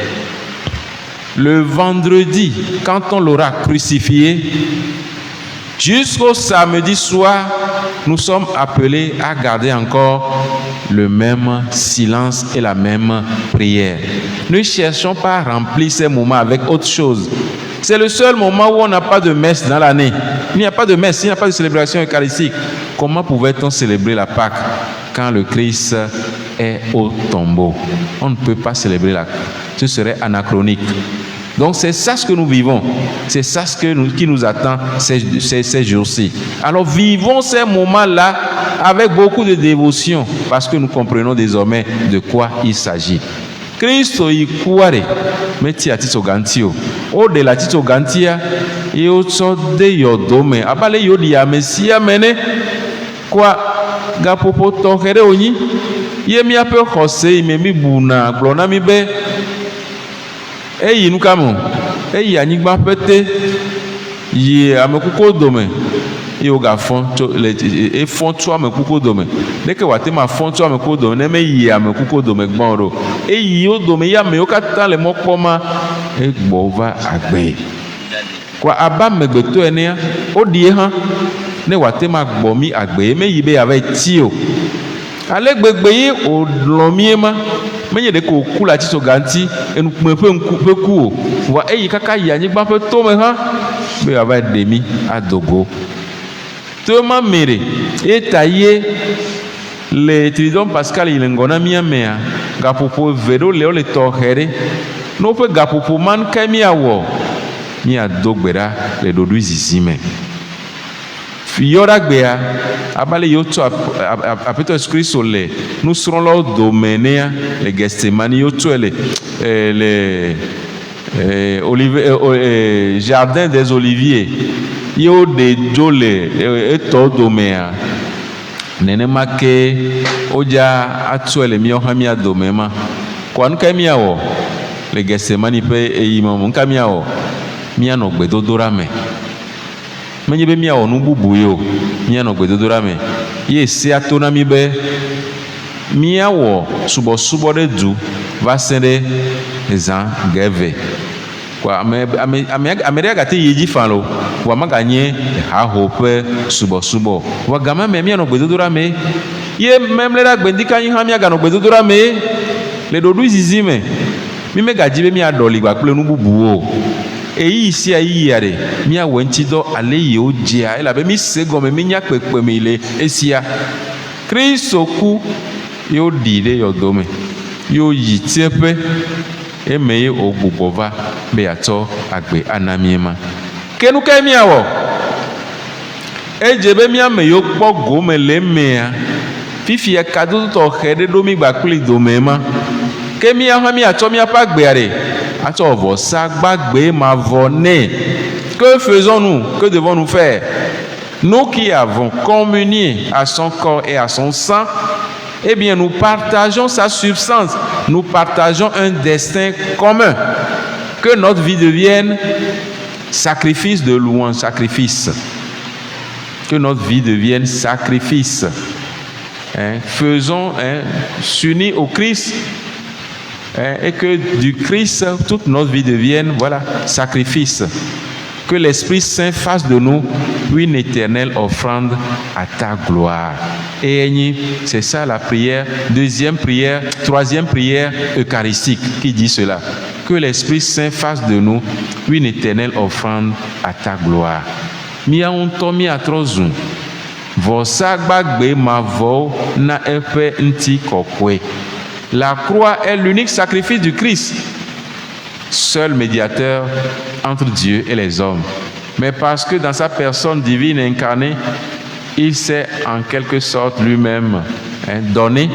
Le vendredi, quand on l'aura crucifié, jusqu'au samedi soir, nous sommes appelés à garder encore le même silence et la même prière. Ne cherchons pas à remplir ces moments avec autre chose. C'est le seul moment où on n'a pas de messe dans l'année. Il n'y a pas de messe, il n'y a pas de célébration eucharistique. Comment pouvait-on célébrer la Pâque quand le Christ est au tombeau? On ne peut pas célébrer la Pâque. Ce serait anachronique. Donc c'est ça ce que nous vivons. C'est ça ce qui nous attend ces jours-ci. Alors vivons ces moments-là avec beaucoup de dévotion parce que nous comprenons désormais de quoi il s'agit. Kristo ikuare meti atito gantio o de la tito gantia e o so de yodome abale yodi ya mesia mene kwa gapopo tokere onyi ye mi ape khose ime mi buna glona mi be eyi nu kamo eyi anyigba pete ye amekuko dome e o ga fon to le e fon to amekuko dome deke wate ma fon to amekuko dome ne me yi amekuko dome gbon ro e yi o dome ya me o kata le mokpoma e gbo va agbe kwa aba megbeto enia o die han ne wate ma gbo mi agbe me yi be ave ti o ale gbegbe yi o lomi ma menye de ko kula ti so ganti enu pe ku o wa eyi kaka yi anyigba pe to me han be ava demi adogo Thomas mere etaye le tridon pascal ilengona miamea gapopo vero leo le tohere no pe gapopo man kemi awo mi adogbera le dodu zizime fiyora gbea abale yoto apeto Christ le nous serons là au domaine le Gethsemane yoto le jardin des oliviers yo de jole eto domea nenema ke wodza atsɔe le míawo hã mía dome ma kɔa nu ka míawɔ le Getsemani ƒe eyime nu ka míawɔ míanɔ gbedodoɖa me menye be míawɔ nu bubu ye o míanɔ gbedodoɖa me ye sea to na mí be míawɔ subɔsubɔ ɖe du va se ɖe zã geve kɔa ame ɖe agate yi dzi fã lo vɔa maganye haho ƒe subɔsubɔ vɔa gama me míanɔ gbedodoɖa me ye memle ɖe agbendika anyi hã míaganɔ gbedodoɖa me le ɖoɖo zizi me mi megadzi be míaɖɔli kple nu bubuwo o eyi sia yia ɖe míawɔ ŋtidɔ ale yiwo dzia elabe mi se gɔme mi nya kpekpeme le esia Kristo ku ye woɖi ɖe yɔdo me ye woyi tieƒe eme ye wògbugbɔ va be yeatsɔ agbe ana mí ma ke nu ka míawɔ edze be míame yiwo kpɔ gome le emea fifia kadodo tɔxɛ ɖe ɖo mí gbakpli dome ma ke mía hã míatsɔ míaƒe agbea ɖe atsɔ vɔsa gbagbe mavɔ nɛ que faisons-nous que devons-nous faire nous qui avons communié à son corps et à son sang eh bien nous partageons sa substance nous partageons un destin commun que notre vie devienne sacrifice de louange sacrifice que notre vie devienne sacrifice faisons s'unir au Christ et que du Christ toute notre vie devienne voilà sacrifice que l'Esprit Saint fasse de nous une éternelle offrande à ta gloire et c'est ça la prière deuxième prière troisième prière eucharistique qui dit cela que l'Esprit Saint fasse de nous une éternelle offrande à ta gloire míawo ŋutɔ míatrɔ zu vɔsa gbagbe mavɔ na eƒe ŋuti kɔkɔe. La croix est l'unique sacrifice du Christ, seul médiateur entre Dieu et les hommes. Mais parce que dans sa personne divine incarnée, il s'est en quelque sorte lui-même donné,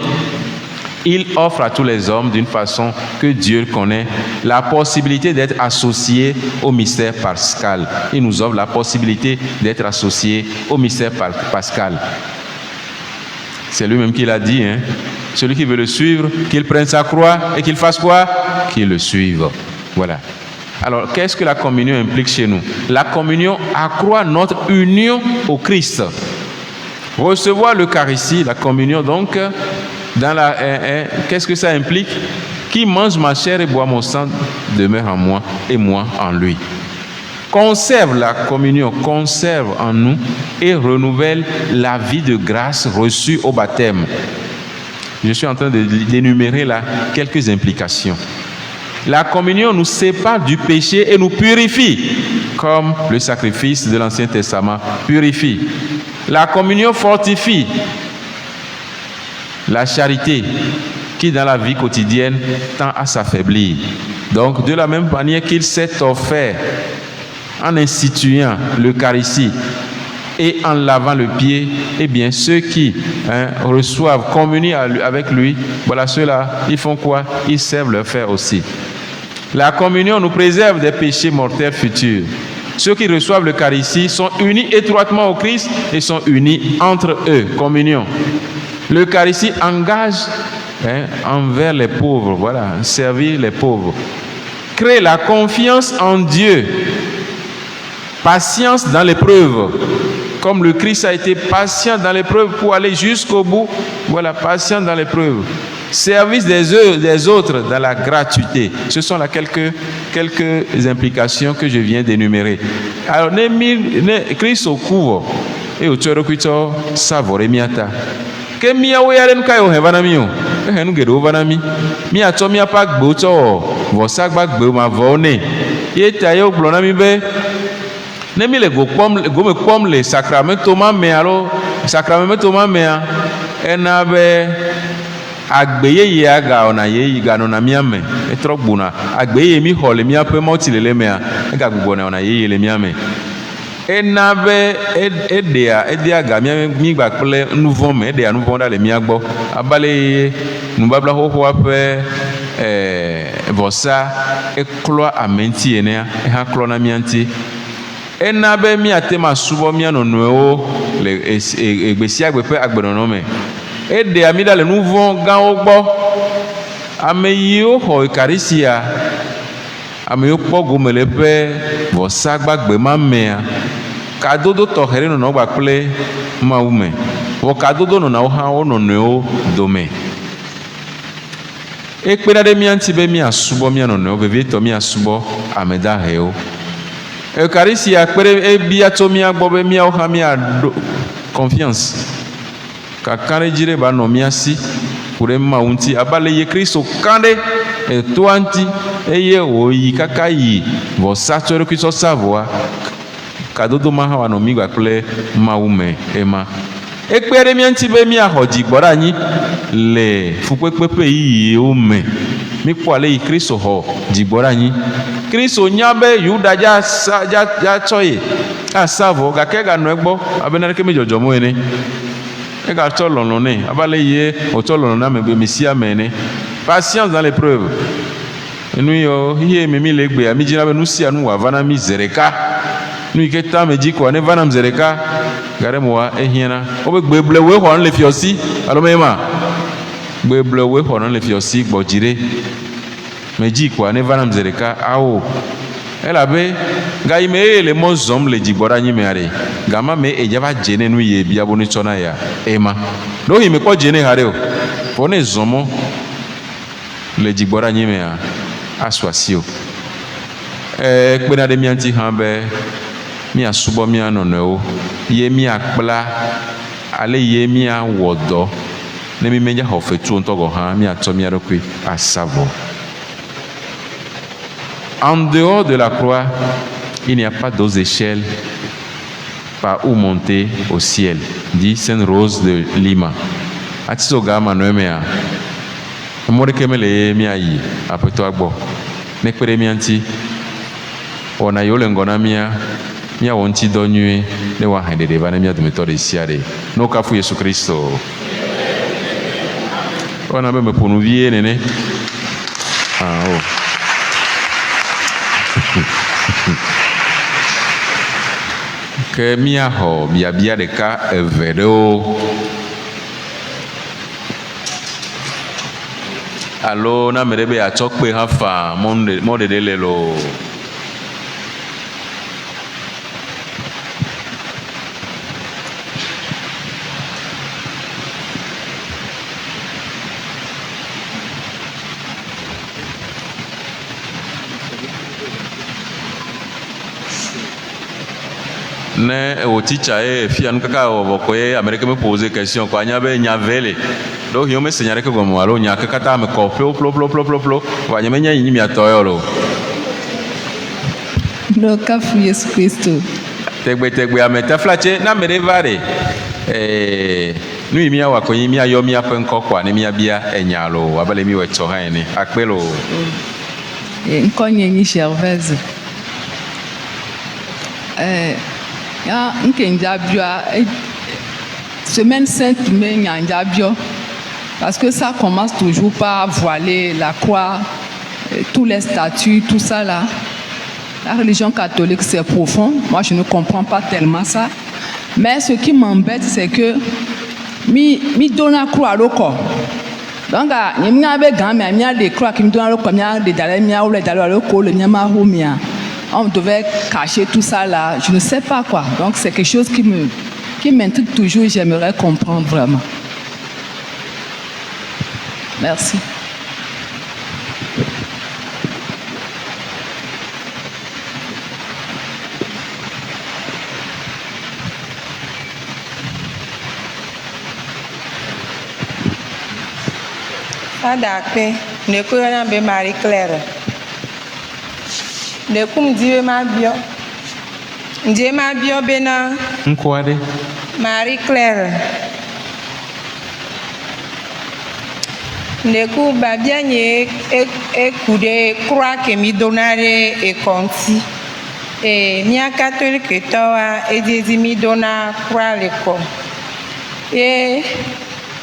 il offre à tous les hommes d'une façon que Dieu connaît la possibilité d'être associés au mystère pascal. Il nous offre la possibilité d'être associés au mystère pascal. C'est lui-même qui l'a dit, celui qui veut le suivre, qu'il prenne sa croix et qu'il fasse quoi? Qu'il le suive. Voilà. Alors, qu'est-ce que la communion implique chez nous? La communion accroît notre union au Christ. Recevoir l'Eucharistie, la communion, donc, qu'est-ce que ça implique? Qui mange ma chair et boit mon sang demeure en moi et moi en lui. Conserve la communion, conserve en nous et renouvelle la vie de grâce reçue au baptême. Je suis en train d'énumérer là quelques implications. La communion nous sépare du péché et nous purifie, comme le sacrifice de l'Ancien Testament purifie. La communion fortifie la charité qui, dans la vie quotidienne, tend à s'affaiblir. Donc, de la même manière qu'il s'est offert en instituant l'Eucharistie et en lavant le pied, eh bien, ceux qui reçoivent, communient avec lui, voilà, ceux-là, ils font quoi? Ils servent leur frère aussi. La communion nous préserve des péchés mortels futurs. Ceux qui reçoivent l'Eucharistie sont unis étroitement au Christ et sont unis entre eux. Communion. L'Eucharistie engage envers les pauvres, voilà, servir les pauvres. Crée la confiance en Dieu. Patience dans l'épreuve. Comme le Christ a été patient dans l'épreuve pour aller jusqu'au bout, voilà, patient dans l'épreuve. Service des autres dans la gratuité. Ce sont là quelques implications que je viens d'énumérer. Alors, Christ au couvre et au tchorokuito savore miata. Que miawe yaren kayo hevanami o. Ehenu gedo vanami. Mi ato mi apak boto vosak bak be ma vone. Yeta yo blonami be. Nemi le go me pom le sacramento ma me alo sacramento ma me ena be agbeyeye aga ona ye ga no na miame etrogbuna agbeyeye mi hole mi ape mo tilele me ga gbugbo na ona ye le miame ena be edea ga mi gba pele nuvon me edea nuvon da le mi agbo abale nubabla ho ape vosa eklo amenti ene ha klo na mianti ena be miate ma subo mia nonoewo le egbesi agbe pe agbenono me ede amida le nuvon gan ogbo ame yiwo xɔ ekarisia ame yiwo kpɔ gomele pe vɔsa gbagbe ma mea kadodo tɔxɛ ɖe nɔnɔ gbakple mawu me wɔ kadodo nɔnawo hã wo nɔnɔewo dome ekpena ɖe mía ŋuti be míasubɔ mía nɔnɔewo vevietɔ míasubɔ ame dahewo ekarisia kpe ɖe ebia tso mía gbɔ be míawo hã míaɖo confiance kaka ɖe dzi ɖe ba nɔ mía si ku ɖe mawu ŋuti abe ale yi kristo ka ɖe etoa ŋuti eye wòyi kaka yi vɔsa tso eɖokui tsɔ sa vɔa kadodo ma hã wòanɔ mí gbakple mawu me ema ekpe ɖe mía ŋuti be míaxɔ dzigbɔ ɖe anyi le fukpekpe ƒe yiyiwo me míkpɔ ale yi kristo xɔ dzigbɔ ɖe anyi kristo nya be yuda dza tsɔ ye asa vɔ gake ganɔ egbɔ abe naneke me dzɔdzɔm o ene egatsɔ lɔlɔ nɛ abe ale yi wòtsɔ lɔlɔ na ame mesia me ene patience dans l'épreuve enu yiwo hiye me mi le gbea mi dzina be nu sia nu wòava na mi ze ɖeka nu yi ke ta me dzi koa ne va nam ze ɖeka ga ɖe moa ehiãna wobe gbeblewoe xɔ nu le fiɔsi alo me ma gbeblewoe xɔ nu le fiɔsi gbɔdzi ɖe me dzi koa ne va nam ze ɖeka awo elabe gayi me eye le mɔ zɔm le dzigbɔ ɖe anyi mea ɖe gama me edza va dze ne nu ye bia bo ne tsɔ na ya ema ɖo yi me kpɔ dze ne ha ɖe o vɔ ne zɔ mɔ le dzigbɔ ɖe anyi mea asu asi o kpena ɖe mía ŋuti hã be míasubɔ mía nɔnɔewo ye míakpla ale ye míawɔ dɔ ne mi medza xɔ fetu ŋutɔ gɔ hã míatsɔ mía ɖokui asa vɔ. En dehors de la croix, il n'y a pas d'autres échelles par où monter au ciel, dit Sainte Rose de Lima. Atiso gama noemea, mori kemele mia yi apeto agbo. Nekpere mia nti, ona yo le ngona mia wonti do nyue ne wa hande de bana mia dometo de siade. No kafu Yesu Kristo. Ona be me ponu vie nene. Ah oh. Ke mia ho biabia ɖeka eve ɖewo alo na me ɖe be atsɔ kpe hã fa mɔɖeɖe le lo ne o teacher e fia nu kaka o ko e amerika me poser question ko anya be nya vele do hiyo me senyare ko mo alo nya kaka ta me ko plo wa nya me nya yin mi atoyo lo no kafu Yesu Kristo tegbe ameta flache na me vare nu yi mi awa ko yin mi ayo mi apen ko kwa ne mi abia enya lo abale mi we to han ni akpelo nkonye ni Gervaise ya nke njabia semaine sainte mais njabio parce que ça commence toujours par voiler la croix tous les statues tout ça là. La religion catholique c'est profond, moi je ne comprends pas tellement ça, mais ce qui m'embête c'est que mi donna croix au corps donc ni be gan mais mi a des croix qui me donna au corps mi a des dalé mi a ou les dalé au corps le mi ma rumia. On devait cacher tout ça là, je ne sais pas quoi. Donc c'est quelque chose qui m'intrigue toujours, j'aimerais comprendre vraiment. Merci. Adakpe, ne koyana be Marie Claire. Ne kum diwe ma bio. Ndiye ma bio bena. Nkwade. Marie Claire. Ne ku ba bien ye kude croix que mi donare e konti. Mia catholique toa e dizi mi dona croix le ko.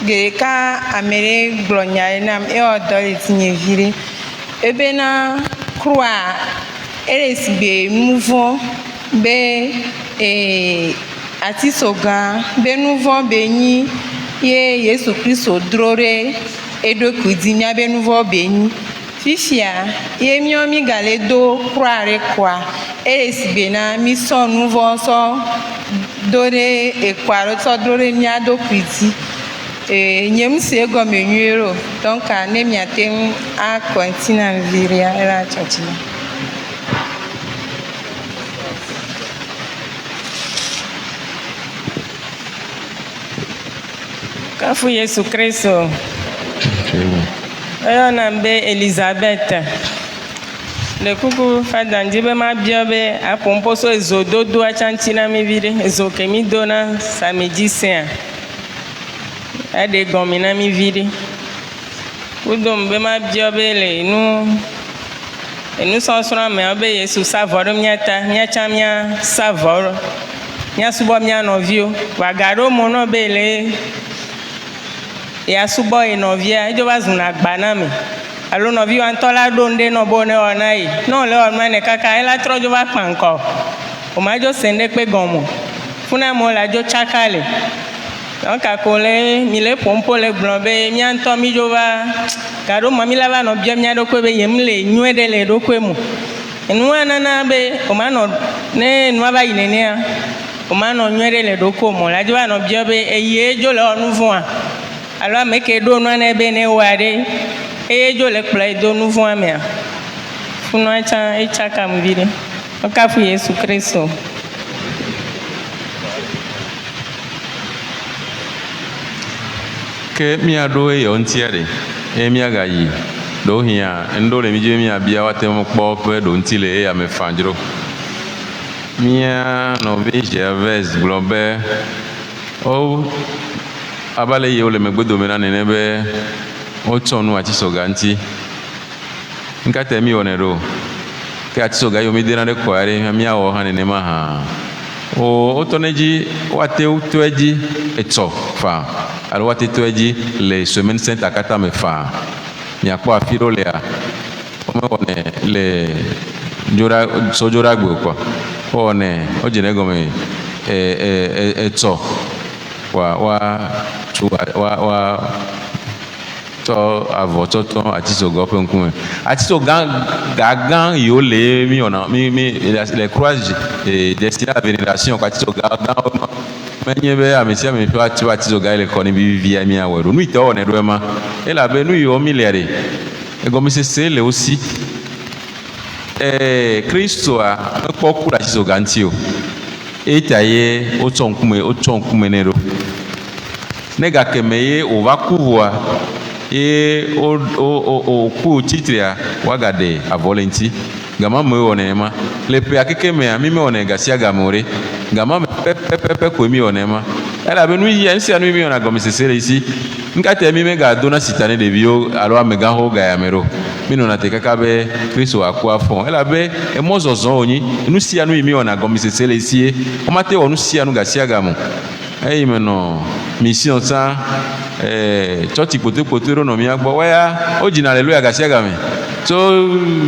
Geka amere glonya nam e odoli tinye vire. Ebena croix elle est be mouvant be atisoga be nuvɔ be nyi ye Yesu Kristo dro ɖe eɖokui dzi míabe nuvɔ be nyi. Fifia ye mi gale do croix ɖe koa eye si bena mi sɔ nuvɔ sɔ do ɖe ekɔa ɖo sɔ do ɖe mía ɖokui dzi. Nye si egɔme nyuie ɖo donc ne miate ŋu akɔntina viria ela tsɔtsi na. Kafu Yesu Kristo. Eyɔna be Elizabeth. Le kuku fadandi be ma bia be apomposo ezododo achanti na mi vide ezo ke mi dona samedi ade gɔmi na mi vide. Kudom be ma bia be le enu sɔsrɔ̃ me be Yesu savɔ ɖe miata miatsa mia savɔ mia subɔ mia nɔviwo waga ɖo mo no be le ya subɔ ye nɔvia edzo va zuna agba na me alo nɔvi wa ŋutɔ la ɖo ŋɖe nɔ bo ne wɔna yi ne wòle wɔna ne kaka ela trɔ dzo va kpa ŋkɔ o ma dzo se ŋɖe kpe gɔme funa mo la dzo tsaka le donc ako le mi le ƒompo le gblɔ be mia ŋutɔ mi dzo va gaɖo ma mi la va nɔ bia mia ɖokui be yem le nyuie ɖe le ɖokui mo enua nana be o ma nɔ ne enua va yi nenea o ma nɔ nyuie ɖe le ɖokui mo la dzo va nɔ bia be eye dzo le wɔ nu vɔa alo ame ke ɖo nua ne be ne wɔa ɖe eye dzo le kplɔ do nu vɔa mea funua tsã etsaka mu vi ɖe ɔkafu Yesu Kristo. Ke miaɖo eyɔ ŋutia ɖe eye miagayi ɖo hĩa ŋɖo le mi dzi miabia woate ŋu kpɔ ƒe ɖo ŋuti le eye ame fã dzro. Mia nɔvi Gervais gblɔ be wo aba le yi wo le megbedome na nene be wotsɔ nu atisoga ŋuti. Nkate mi wɔnɛ ɖo ke atisoga yiwo mi dena ɖe kɔa ɖe miawɔ hã nenema hã. Wotɔ ne dzi woate tɔe dzi etsɔ fã alo woate tɔe dzi le semaine sainte akata me fã. Miakpɔ afi ɖo lea womewɔnɛ le sodzoragbe kɔ wowɔnɛ wodzene gɔme etsɔ wa tɔ avɔ tsɔtɔ atisoga ƒe ŋkume. Atisoga gã yiwo le mi wɔna mi le croix destiné à vénération ko atisoga gã menye be ame sia ame ƒe atso atisoga le kɔ ne vivia miawɔe ɖo nu yi te wɔnɛ ɖo ema elabe nu yiwo mi lia ɖe egɔmesese le wo si. Kristoa mekpɔ ku le atisoga ŋuti o eta ye wotsɔ ŋkume nɛ ɖo. Ne gake me ye wòva ku vɔa ye o ku titria waga ɖe avɔ le ŋuti gama me wɔ nenema le ƒea keke mea mi me wɔnɛ gasia game o ɖe gama me pɛpɛpɛpɛ koe mi wɔnɛ ma elabe nu yia ŋusia nu mi wɔna gɔmesese le esi nkate mi me gadona sita ne ɖeviwo alo amegãxowo gayame ɖo mi nɔna te kaka be Kristo aku afɔ elabe emɔzɔzɔ wonyi nu sia nu yi mi wɔna gɔmesese le esie womate wɔ nu sia nu gasia game eyi me nɔ mission sã tsɔtsi kpotekpote ɖo nɔ mia gbɔ waya wo dzina aleluya gasia game so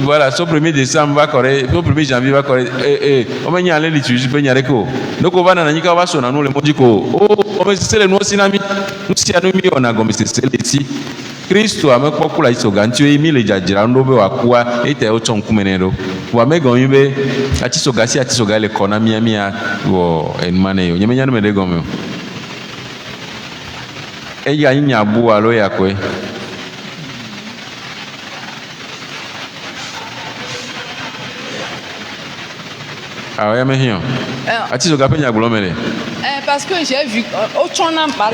voilà so 1er décembre va kɔ ɖe so 1er janvier va kɔ ɖe womenye ale liturgie ƒe nya ɖeke o doko va nana nyi ka va sɔna nu le mɔdzi ko o gɔmesese le nuwo si na mi nu sia nu mi wɔna gɔmesese le si Kristo amekpɔ ku le atisoga ŋuti eye mi le dzadzram ɖo be wòakua eye ta wotsɔ ŋkume nɛ ɖo vɔa megɔmi be atisoga si atisoga le kɔ na mia wɔ enuma nɛ o nye menya nu me ɖe gɔme o eya nyi nyabu alo yakɔe. Ah ouais, mais rien. Atisoga ƒe nyagblɔ me le. Parce que j'ai vu otsɔna par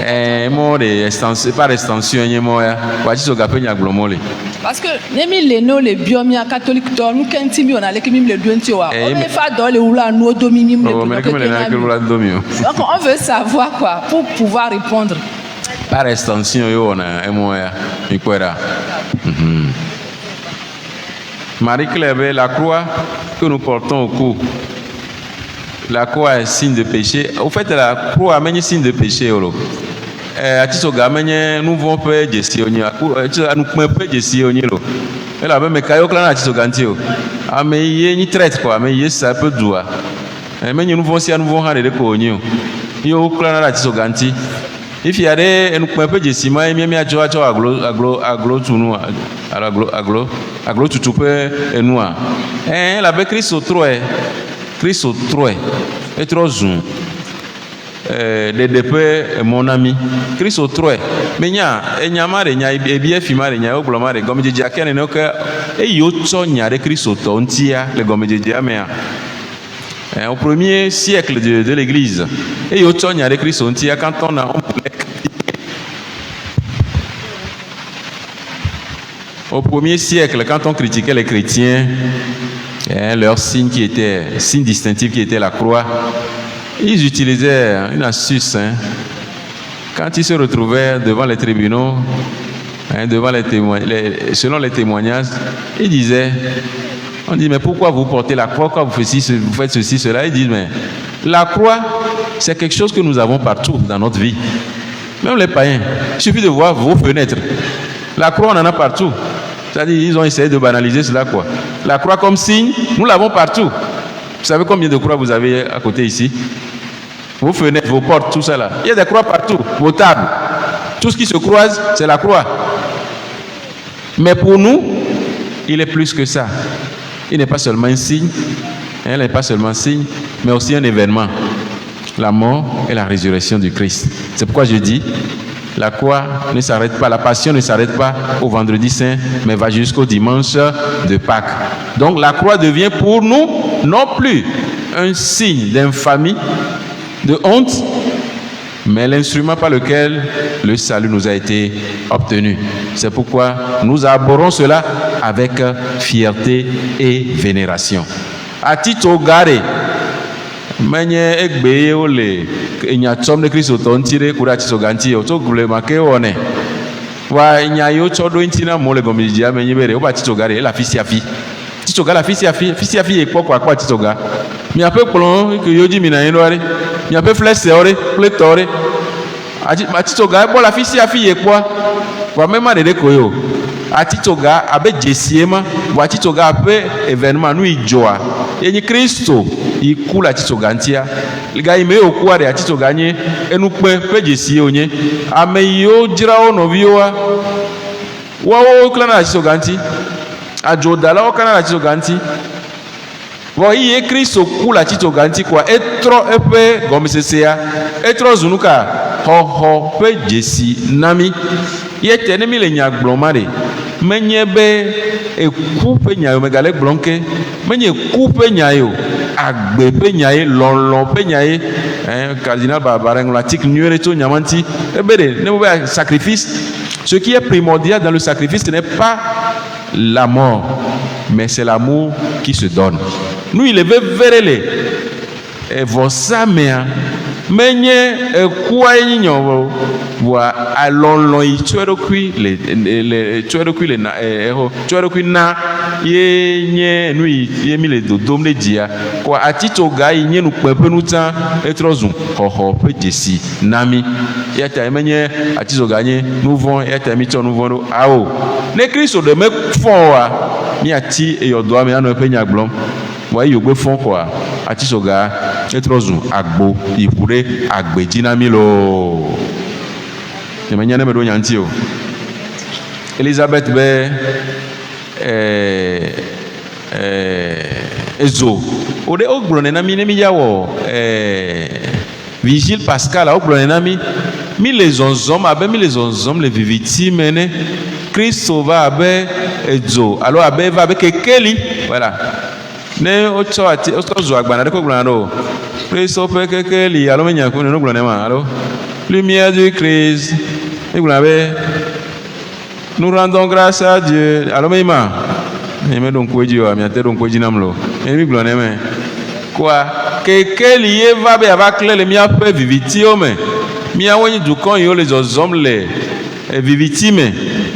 mo de extension par extension nye mo ya ko atisoga ƒe nyagblɔ mo le. Parce que ne mi le no le biomia catholique tɔ nu kenti mi ona le ke mi le do enti wa o me fa dɔ le wula nu do mi le donc on veut savoir quoi pour pouvoir répondre. Par extension yo ona emo ya mi kwera. Marie-Claire be la croix que nous portons au cou. La croix est signe de péché. Au fait, la croix est signe de péché. Atisoga menye nous vont faire jesi onye. Nous pouvons faire jesi onye lo. Elle a même kayo klana atisoga ntio. Ame ye ni traite quoi. Ame ye ça peut doua. Mais nous vont si nous vont aller de connu. Yo clan la tiso ganti. If y a des nous peut de sima et mi a joa aglo tunu aglo tutupe et noa. La be Christ trop et trop zoom. De depe mon ami Christ trop. Mais nya e nyama nya e bie fima nya o gloma de gomme jeje akene no ka e yo tso nya de Christ to ntia le gomme jeje amea. Au premier siècle de l'église, et au temps, il y a des chrétiens quand on a au premier siècle, quand on critiquait les chrétiens, leur signe distinctif qui était la croix, ils utilisaient une astuce. Quand ils se retrouvaient devant les tribunaux, devant selon les témoignages, ils disaient. On dit, mais pourquoi vous portez la croix? Pourquoi vous faites ceci, cela? Ils disent, mais la croix, c'est quelque chose que nous avons partout dans notre vie. Même les païens. Il suffit de voir vos fenêtres. La croix, on en a partout. C'est-à-dire, ils ont essayé de banaliser cela, quoi. La croix comme signe, nous l'avons partout. Vous savez combien de croix vous avez à côté ici? Vos fenêtres, vos portes, tout ça là. Il y a des croix partout. Vos tables. Tout ce qui se croise, c'est la croix. Mais pour nous, il est plus que ça. Il n'est pas seulement un signe, elle n'est pas seulement un signe, mais aussi un événement. La mort et la résurrection du Christ. C'est pourquoi je dis, la croix ne s'arrête pas, la passion ne s'arrête pas au vendredi saint, mais va jusqu'au dimanche de Pâques. Donc la croix devient pour nous non plus un signe d'infamie, de honte, mais l'instrument par lequel le salut nous a été obtenu. C'est pourquoi nous abordons cela avec fierté et vénération. À titre garé, menye egbe ole enyatsom de Kristo tontire kura tiso ganti o to gule make one wa nyayo chodo ntina mole gomiji amenye bere o ba tiso garé la fisiafi tiso ga la fisiafi e kwa tiso ga mi ape polon ke yoji mi na yin lore mi ape flesse ore pletore atito ga bo la fisiafi e kwa wa mema de koyo atito ga abe jesiema wa atito ga ape événement nu ijoa yenyi Kristo ikula atito ga ntia liga ime okwa de atito ga nye enu pe jesie onye ame yo jira ono viwa wa kla na atito ga nti ajodala o kana atito ga nti wa iye Kristo kula atito ga nti kwa etro epe gomesesea etro zunuka ho pe jesi nami yete ne mi le nya gblomare menye be eku pe nya yo megale blonke menye ku pe nya yo agbe pe nya ye lolon pe nya ye cardinal Barbarin l'article nuere to nyamanti ebede ne mo be sacrifice. Ce qui est primordial dans le sacrifice, ce n'est pas la mort, mais c'est l'amour qui se donne. Nous il veut verele e vosamea menye kwa nyinyo wa alonlo itwerokwi na yenye nui yemile dodom le dia kwa atito ga yenye nu pepe nu tan etrozun hoho pe jesi nami yata menye atito ga nye nu von yata mi to nu von awo ne Kristo de me fon wa mi ati eyodo ami anu pe nya glom wa yogbe fon kwa atito ga etrozun agbo ikure agbejinami lo emenya ne medo nyanti o Elizabeth be ezo ode ogbronne na mi ne mi yawo Vigile Pascal ogbronne na mi les onzom les victimes ne Christ va abe ezo alors abe va avec kekeli voilà ne ocho ati ozo agbana de ko gbona ro Christ ope kekeli alors menya ko no gbona ma alors lumière du Christ et vous l'avez. Nous rendons grâce à Dieu. Alors mema me donc kweji wa mi ate donc kweji namlo e mi glone me quoi que lié va be avec le mi ape viviti o me mi awoni du kon yo les hommes les viviti me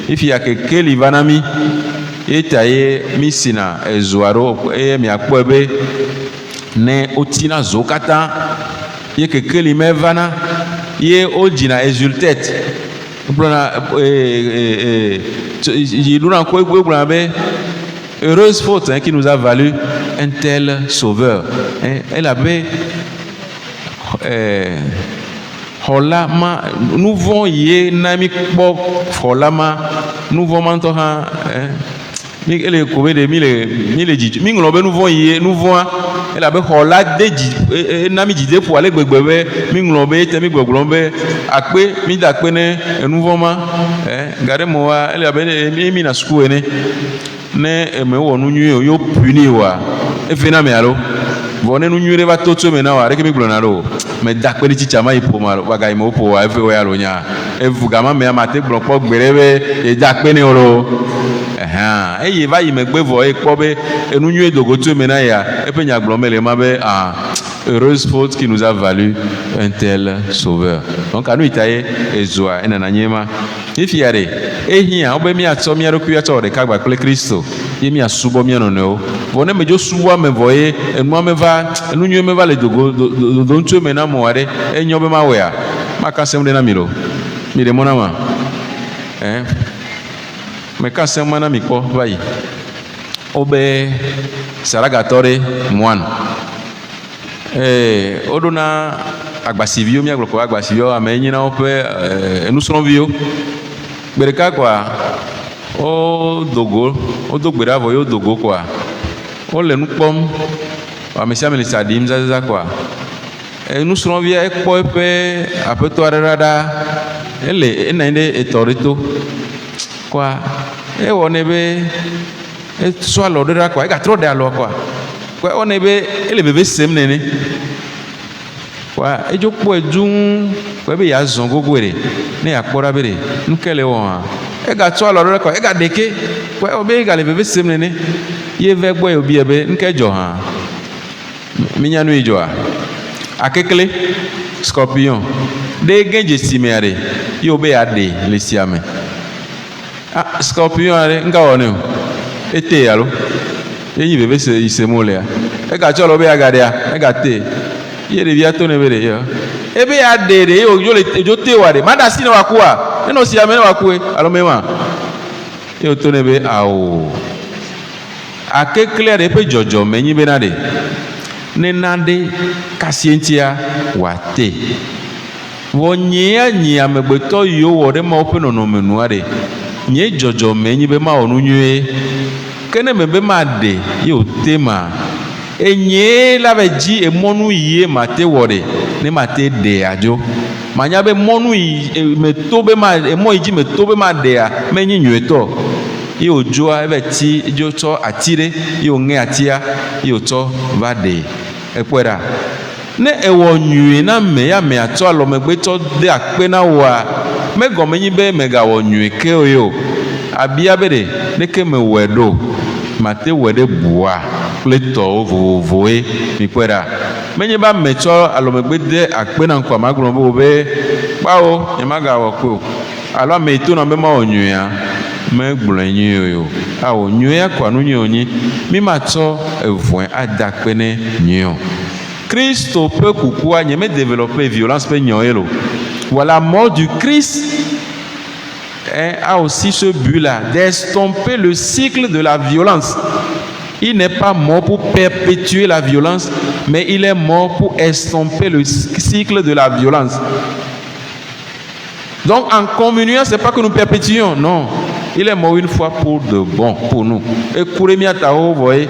if ya que li vanami etaye misina ezuaro e mi akpobe ne otina zokata ye que li me vana ye ojina exultet blona il nous a quoi blona be heureuse faute qui nous a valu un tel sauveur. Elle avait Holama, nous vont y nami bo Holama, nous vont mentoha les couvées de mille dit minglobe nous vont y nous vont elle avait Hola de nami dit pour aller bebebe minglobe temi goglobe akpe mi dakpene nous vont gare moi elle avait mi na school ne me wo nu nyu yo puni wa e fina me alo bonne nu nyu re ba toto me na wa re ke mi glona ro me dakpe ni chicha ma ipo ma wa ga mo po wa e fe we alo nya e vuga ma me amate glon po gberebe e dakpe ni oro e yi va yi me gbevo e ko be e nu nyu e dogo to me na ya e pe nya glon me le ma be heureuse faute qui nous a valu un tel sauveur. Donc à nous itaye ezoa ena na nyema ifiare ehia obe mi atso mi aroku ya to de kagba kle Kristo ye mi asubo mi no no bone mejo suwa me voye enu me va enu nyu me va le dogo do ntu me na mo are enyo be ma we a maka sem de na miro mi de mona ma me ka sem na mi ko vai obe saragatore moan odona agbasivio mi agloko agbasivio amenyina ope enusronvio bereka kwa o dogbera vo yo dogo kwa o le nukpom amesia melisa dim zaza kwa enusronvia ekpo epe apeto arada ele enande etorito kwa wonebe so alodera kwa ga tro de alo kwa on ebe ele bebe sem nene wa ejokpo ejun ko be ya zon gogwere ne akpora bere nkele won e ga to aloro ko e ga deke ko obe ga le bebe sem nene ye ve gbo obi ebe nkejo ha minyanu ijo a akekele scorpion de genje simeare yo be ade le siame scorpion are nga wonu ete yalo eyi bebe se isemolea e ga cholo be agadea e ga te ye de bia to ne bere yo e be adere yo jo te ware mada si na wakua e no si amene wakue alo mema yo to ne be awo ake clear de pe jojo menyi be na de ne nade kasientia wate wonye anyi amegbeto yo wore ma open no menu ade nye jojo menyi be ma onu nyue kene mebe ma de yo tema enye la veji emonu yie mate wore ne mate de ajo manya be monu yi metobe ma emo iji metobe ma de a menyi nyueto yo joa ebe ti jo to atire yo nge atia yo to va de ekwera ne ewo nyue na me ya me ato alo megbe to de akpe na wa mego menyi be mega wo nyue ke oyo abia bere ne ke me wedo mate wede bua pleto vovoe mi kwera menye ba mecho alomegbede akpe na nkwa magro bo be pawo e maga wo ko alo me to na be ma onyu ya me gblenyu yo a onyu ya kwa nu nyonyi mi mato evon adakpe ne nyo Christ peut kukua nyeme développer violence pe nyoelo voilà mort du Christ a aussi ce but-là, d'estomper le cycle de la violence. Il n'est pas mort pour perpétuer la violence, mais il est mort pour estomper le cycle de la violence. Donc en communion, ce n'est pas que nous perpétuons, non. Il est mort une fois pour de bon, pour nous. Et Kouremia Tao, vous voyez,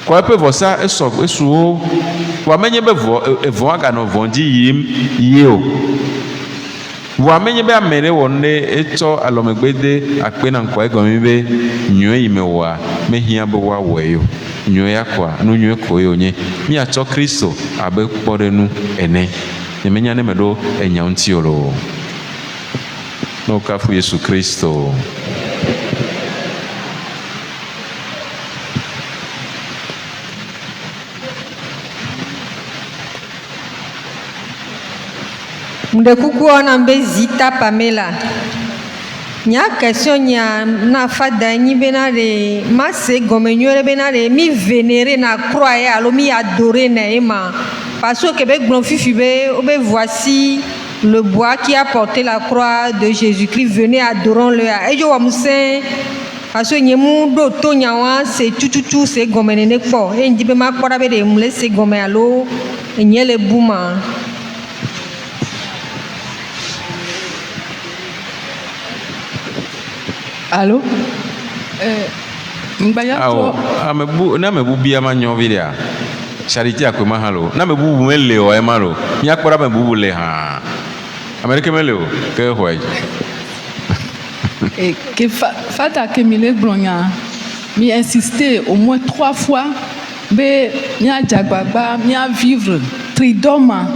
quoi peut voir ça, et so, et sous, quoi même y voir qu'à nos vendis yéo. Wamenye be amere wonne eto alomegbede akpena nkwa egomi be nyue imewa mehia be wa weyo nyue yakwa no nyue koyo nye mi ato Kristo abe kporenu ene nyemenya ne medo enya ntiolo no kafu Yesu Kristo. Mdekuku ona mbe Zita Pamela. Nya question nya na fada nyi benare ma se gomenyore benare mi vénérer na croire alo mi adorer na ema parce que be glon fifi be obe voici le bois qui a porté la croix de Jésus-Christ, venez adorons-le. Et je vois Moussé parce que nye mu ɖo to nyawa se tututu se gɔme nene kpɔ eye ŋdi be ma kpɔ ɖa be ɖe mu le se gɔme alo nye le bu ma. Allô? Awo, na me bu bia ma nyovi dia. Charité akoma halo. Na me bu me le o e ma lo. Mi akpora me bu le ha. Amerique me le o ke hoy. Et que fata que mi le glonya. Mi insister au moins 3 fois be mi a jagbagba mi a vivre tridoma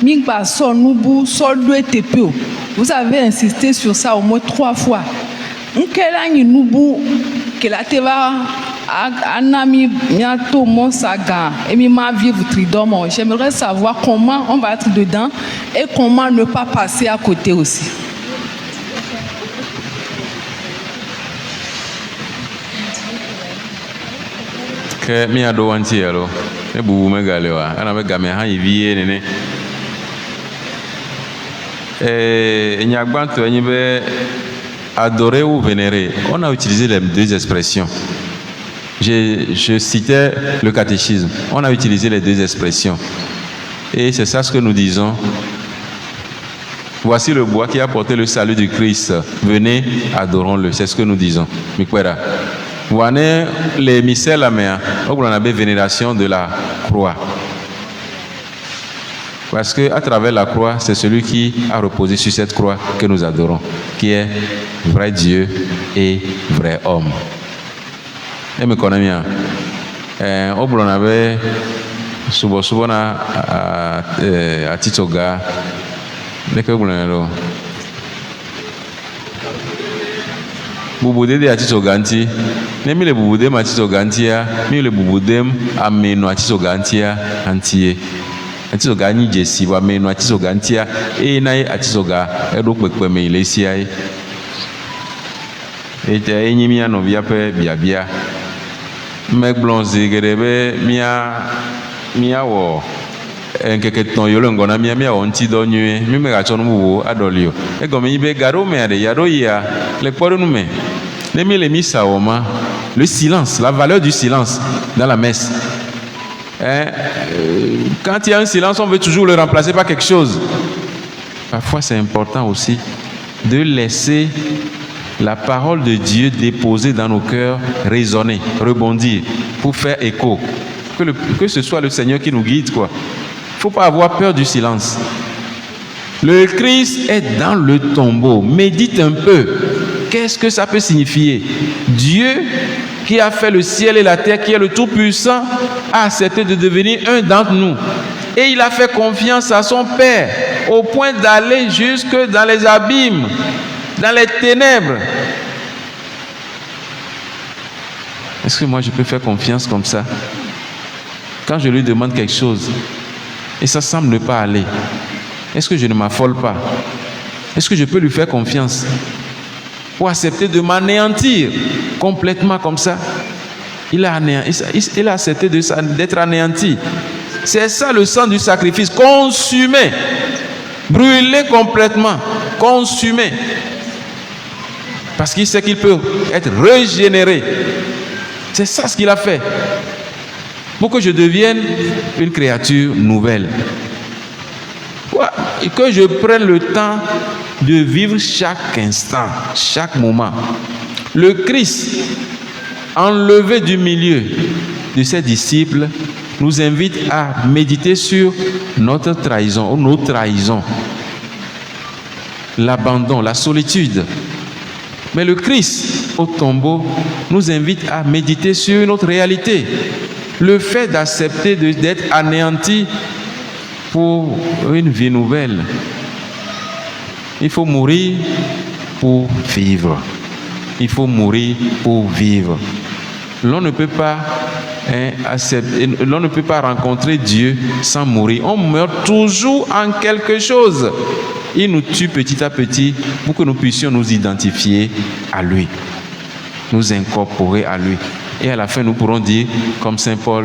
mi gba so nubu so do etepio. Vous avez insisté sur ça au moins 3 fois. Nkela ni nubu que la teva anami miato mon saga et mi ma vivre tridoma. J'aimerais savoir comment on va être dedans et comment ne pas passer à côté aussi. Que mi ado wanti alo e bubu me galewa ana be game ha yivie nene nyagbanto enyi be adorer ou vénérer. On a utilisé les deux expressions. Je citais le catéchisme. On a utilisé les deux expressions. Et c'est ça ce que nous disons. Voici le bois qui a porté le salut du Christ. Venez, adorons-le. C'est ce que nous disons. Mikwera. Voici les missels à mer. On a une vénération de la croix. Parce que à travers la croix, c'est celui qui a reposé sur cette croix que nous adorons, qui est vrai Dieu et vrai homme. Et me connais bien. Au bout on avait souvent à Titoga, mais que vous l'avez Bouboude de Atitoganti, nemi le bouboude ma Titogantia, mi le bouboude ameno Atitogantia entier. Atisoga ni jesi wa meno atisoga ntia e na atisoga edo pepe me ilesia e te enyimi anovia pe biabia me blonzi gerebe mia wo enkeke ton yolo ngona mia wo nti do nyu mi me ga chonu wo adolio e go mi be garo me ade yaro ya le poro nu me ne mi le misa wo ma le silence, la valeur du silence dans la messe. Quand il y a un silence, on veut toujours le remplacer par quelque chose. Parfois, c'est important aussi de laisser la parole de Dieu déposée dans nos cœurs résonner, rebondir, pour faire écho. Que ce soit le Seigneur qui nous guide, quoi. Il ne faut pas avoir peur du silence. Le Christ est dans le tombeau. Médite un peu. Qu'est-ce que ça peut signifier? Dieu qui a fait le ciel et la terre, qui est le Tout-Puissant, a accepté de devenir un d'entre nous. Et il a fait confiance à son Père, au point d'aller jusque dans les abîmes, dans les ténèbres. Est-ce que moi je peux faire confiance comme ça? Quand je lui demande quelque chose, et ça semble ne pas aller, est-ce que je ne m'affole pas? Est-ce que je peux lui faire confiance? Pour accepter de m'anéantir complètement comme ça. Il a accepté d'être anéanti. C'est ça le sang du sacrifice, consumé, brûlé complètement, consumé. Parce qu'il sait qu'il peut être régénéré. C'est ça ce qu'il a fait. Pour que je devienne une créature nouvelle. Et que je prenne le temps de vivre chaque instant, chaque moment. Le Christ, enlevé du milieu de ses disciples, nous invite à méditer sur notre trahison, ou nos trahisons, l'abandon, la solitude. Mais le Christ, au tombeau, nous invite à méditer sur notre réalité. Le fait d'accepter d'être anéanti pour une vie nouvelle. Il faut mourir pour vivre. Il faut mourir pour vivre. L'on ne peut pas l'on ne peut pas rencontrer Dieu sans mourir. On meurt toujours en quelque chose. Il nous tue petit à petit pour que nous puissions nous identifier à lui, nous incorporer à lui. Et à la fin, nous pourrons dire, comme Saint Paul,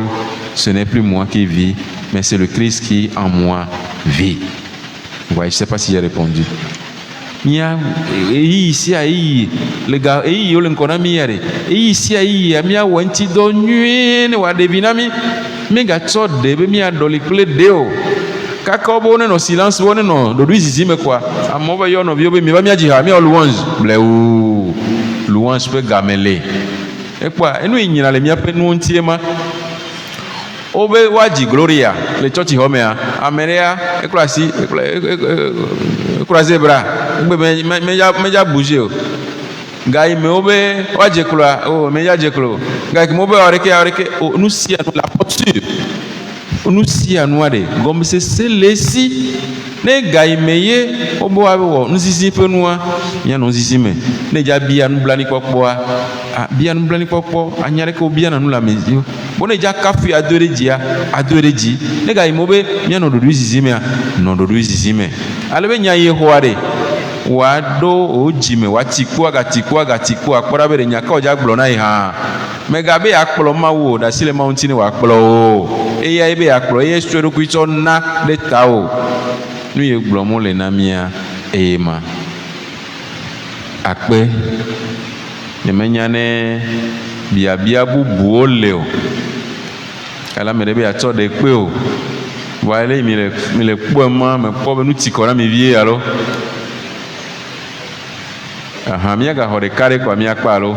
ce n'est plus moi qui vis, mais c'est le Christ qui en moi vit. Vous voyez, je ne sais pas si j'ai répondu. mia eyi sia eyi lega eyi yo le nkona mi yare eyi sia eyi mia wanti do nyi ne wa devina mi ga tso de be mia doli kle de o kaka obo ne no silence woni no do duizizi me kwa amoba yo no bi obe mi ba mia ji ha mi oluwons blewu luwons pe gamele e kwa enu yinyina le mia pe nu ntiema obe waji gloria le church homea ameria eklasi zebra gbe meja bouger o gai me obe waji kula o meja je klo gai mo be oreke o nous si la posture nous si anuade gom se selesi ne gai meye obo wa wo nous si penua ya no si me ne ja bia nu blani kokpoa bia nu blani kokpo anyare ko bia na nu la mezio bona ja kafu adoreji ne gai mo be ya no dodu zizime no dodu zizime alebe nya ye hoare wa do ojime wa tiku akpora bere nya ka oja gblo na ha mega be akplo mawo da sile mountain wa akplo eya ebe akplo ye swero ku ito na de tawo nu ye gblo mo le na mia ema akpe ne menya ne bia bubu oleo ala mere be ato de pe o wa ele mi le po ma me po be nu ti ko na mi vie alo aha mi ga hore kare kwa mi akpa alo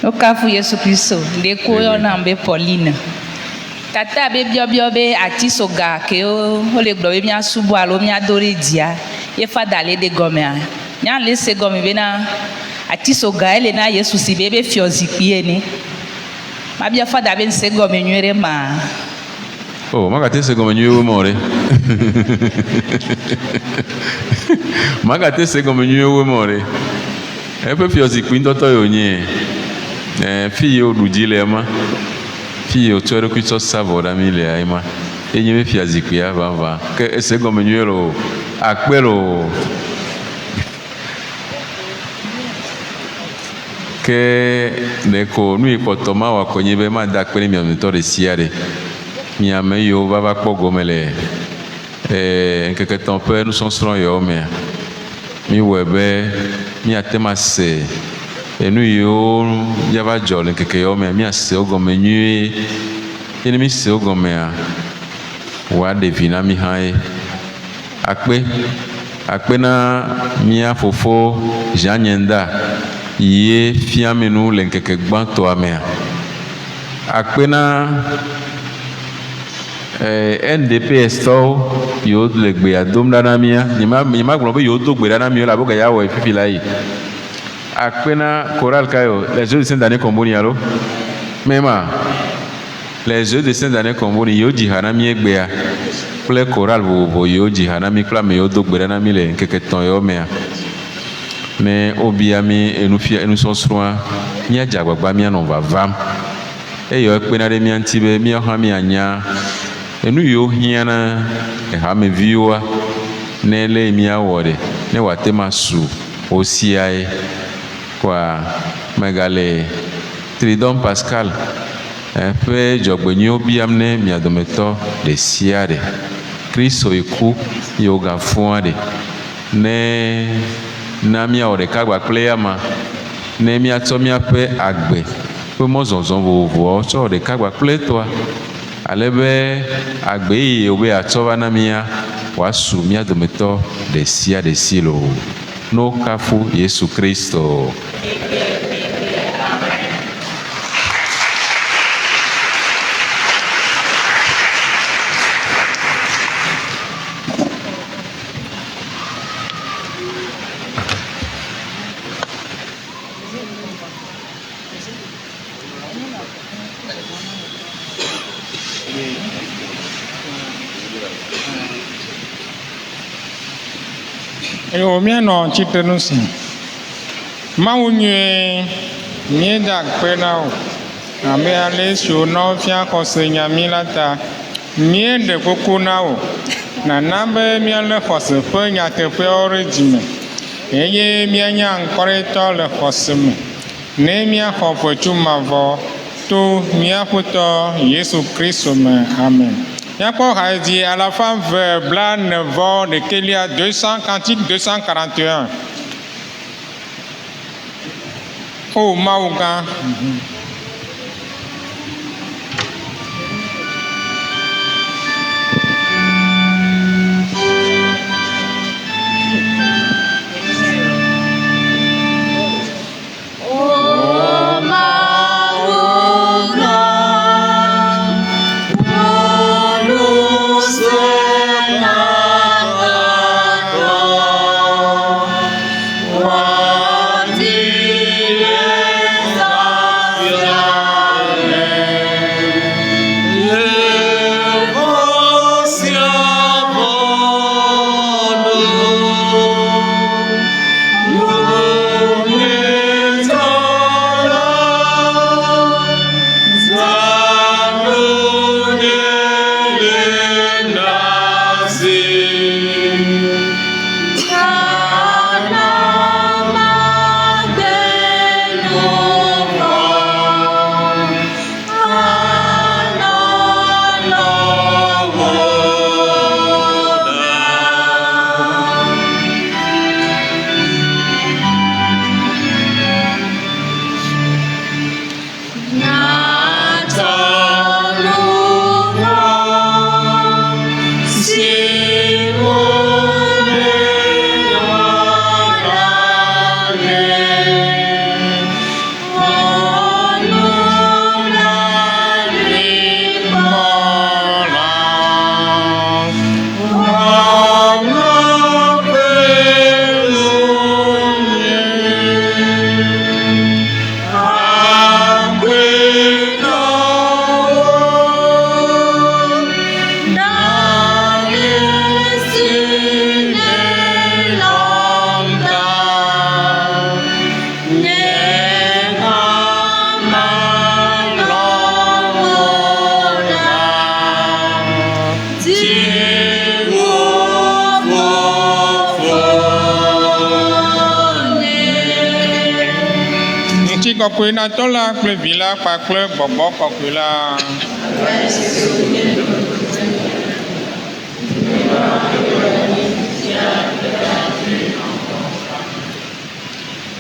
o kafu Yesu Kristo de ko yo na mbe Pauline tata be biobio be ati soga ke o le gbo be mi asubu alo mi adore dia ye fada le de gomea nya le se gomi be na ati soga ele na Yesu si be fiozi pie ni ma bia fada be se gomi nwere ma oh maga te se gomi nyewe more maga te se gomi nyewe more e pe fiozi pin toto yo nye fi yo dujile ma fi yo tsoro ku so savo da mi le ai ma enyi me fi aziku ya va ke ese go menyero akpelo ke neko nu ipotoma wa konye be ma da kpere mi amito de siare mi ame yo va kpogo mele quelque temps peu nous sommes strong yo me mi webe mi atema se enu yo yava jole keke yo me mi ase ogome nyi eni mi se ogome a wa devina mi hai akpe na mi afofo janyenda ye fiamenu le keke gbanto ame akpe na NDPS to yo le gbe adom dana mia ni ma gbo be yo do gbe dana mi la boga ya wo fifi lai akpena choral kayo les jeux de sainte année komboni alo mema les jeux de sainte année komboni yo jihana mi egbea ple choral bo yo jihana mi kla me yo do gbera na mi le keke ton yo mea ne obiami enu sosroa nya jagbagba mi no vavam e yo ekpena de mi antibe mi ha mi anya enu yo hiana e ha me viwa ne le mi awore ne watema su osiae kwa megale Tridon Pascal pe jogbenyi obi amne mi adometo de siade Kristo iku yoga fuade ne na mi ore kagba pleyama ne mi atomia pe agbe pe mozonzon vovo so de kagba pletoa alebe agbe obe atova na mia wasu mi adometo de siade silo no kafu Yesu Kristo. Yo miano chitenusi maunye mieda penao ame alesio no fia kosenya milata miende kokunao na nambe miale kose penya tepe origime eye mianya nkɔrɛtɔ le xɔse me ne miaxɔ ƒetsumavɔ to miaƒetɔ Yesu Kristo me. Amen. Miakpɔ haedi alafa ve bla nevɔ ɖekelia 200 cantique 241. O Mawu gã. Kɔkɔe na tɔ la kple vi la kpakple gbɔgbɔ kɔkɔe la.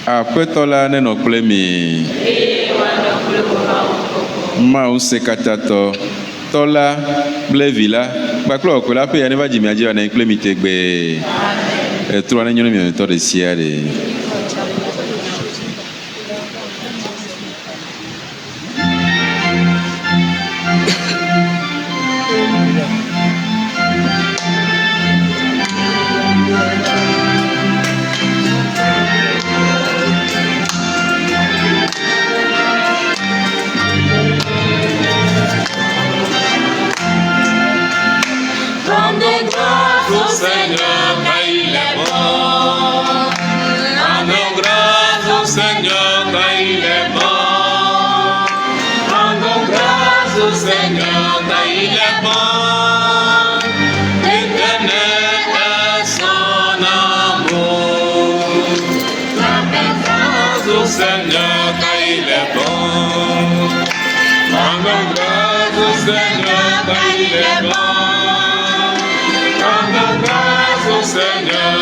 Aƒetɔ la nenɔ kple mi. Mawu Sekatatɔ, tɔ la kple vi la kpakple kɔkɔe la ƒe ya ne va dzi mia dzi va ne kple mi tegbe. Etrɔ ne nyɔnu mi tɔ ɖe sia ɖe. Seigneur,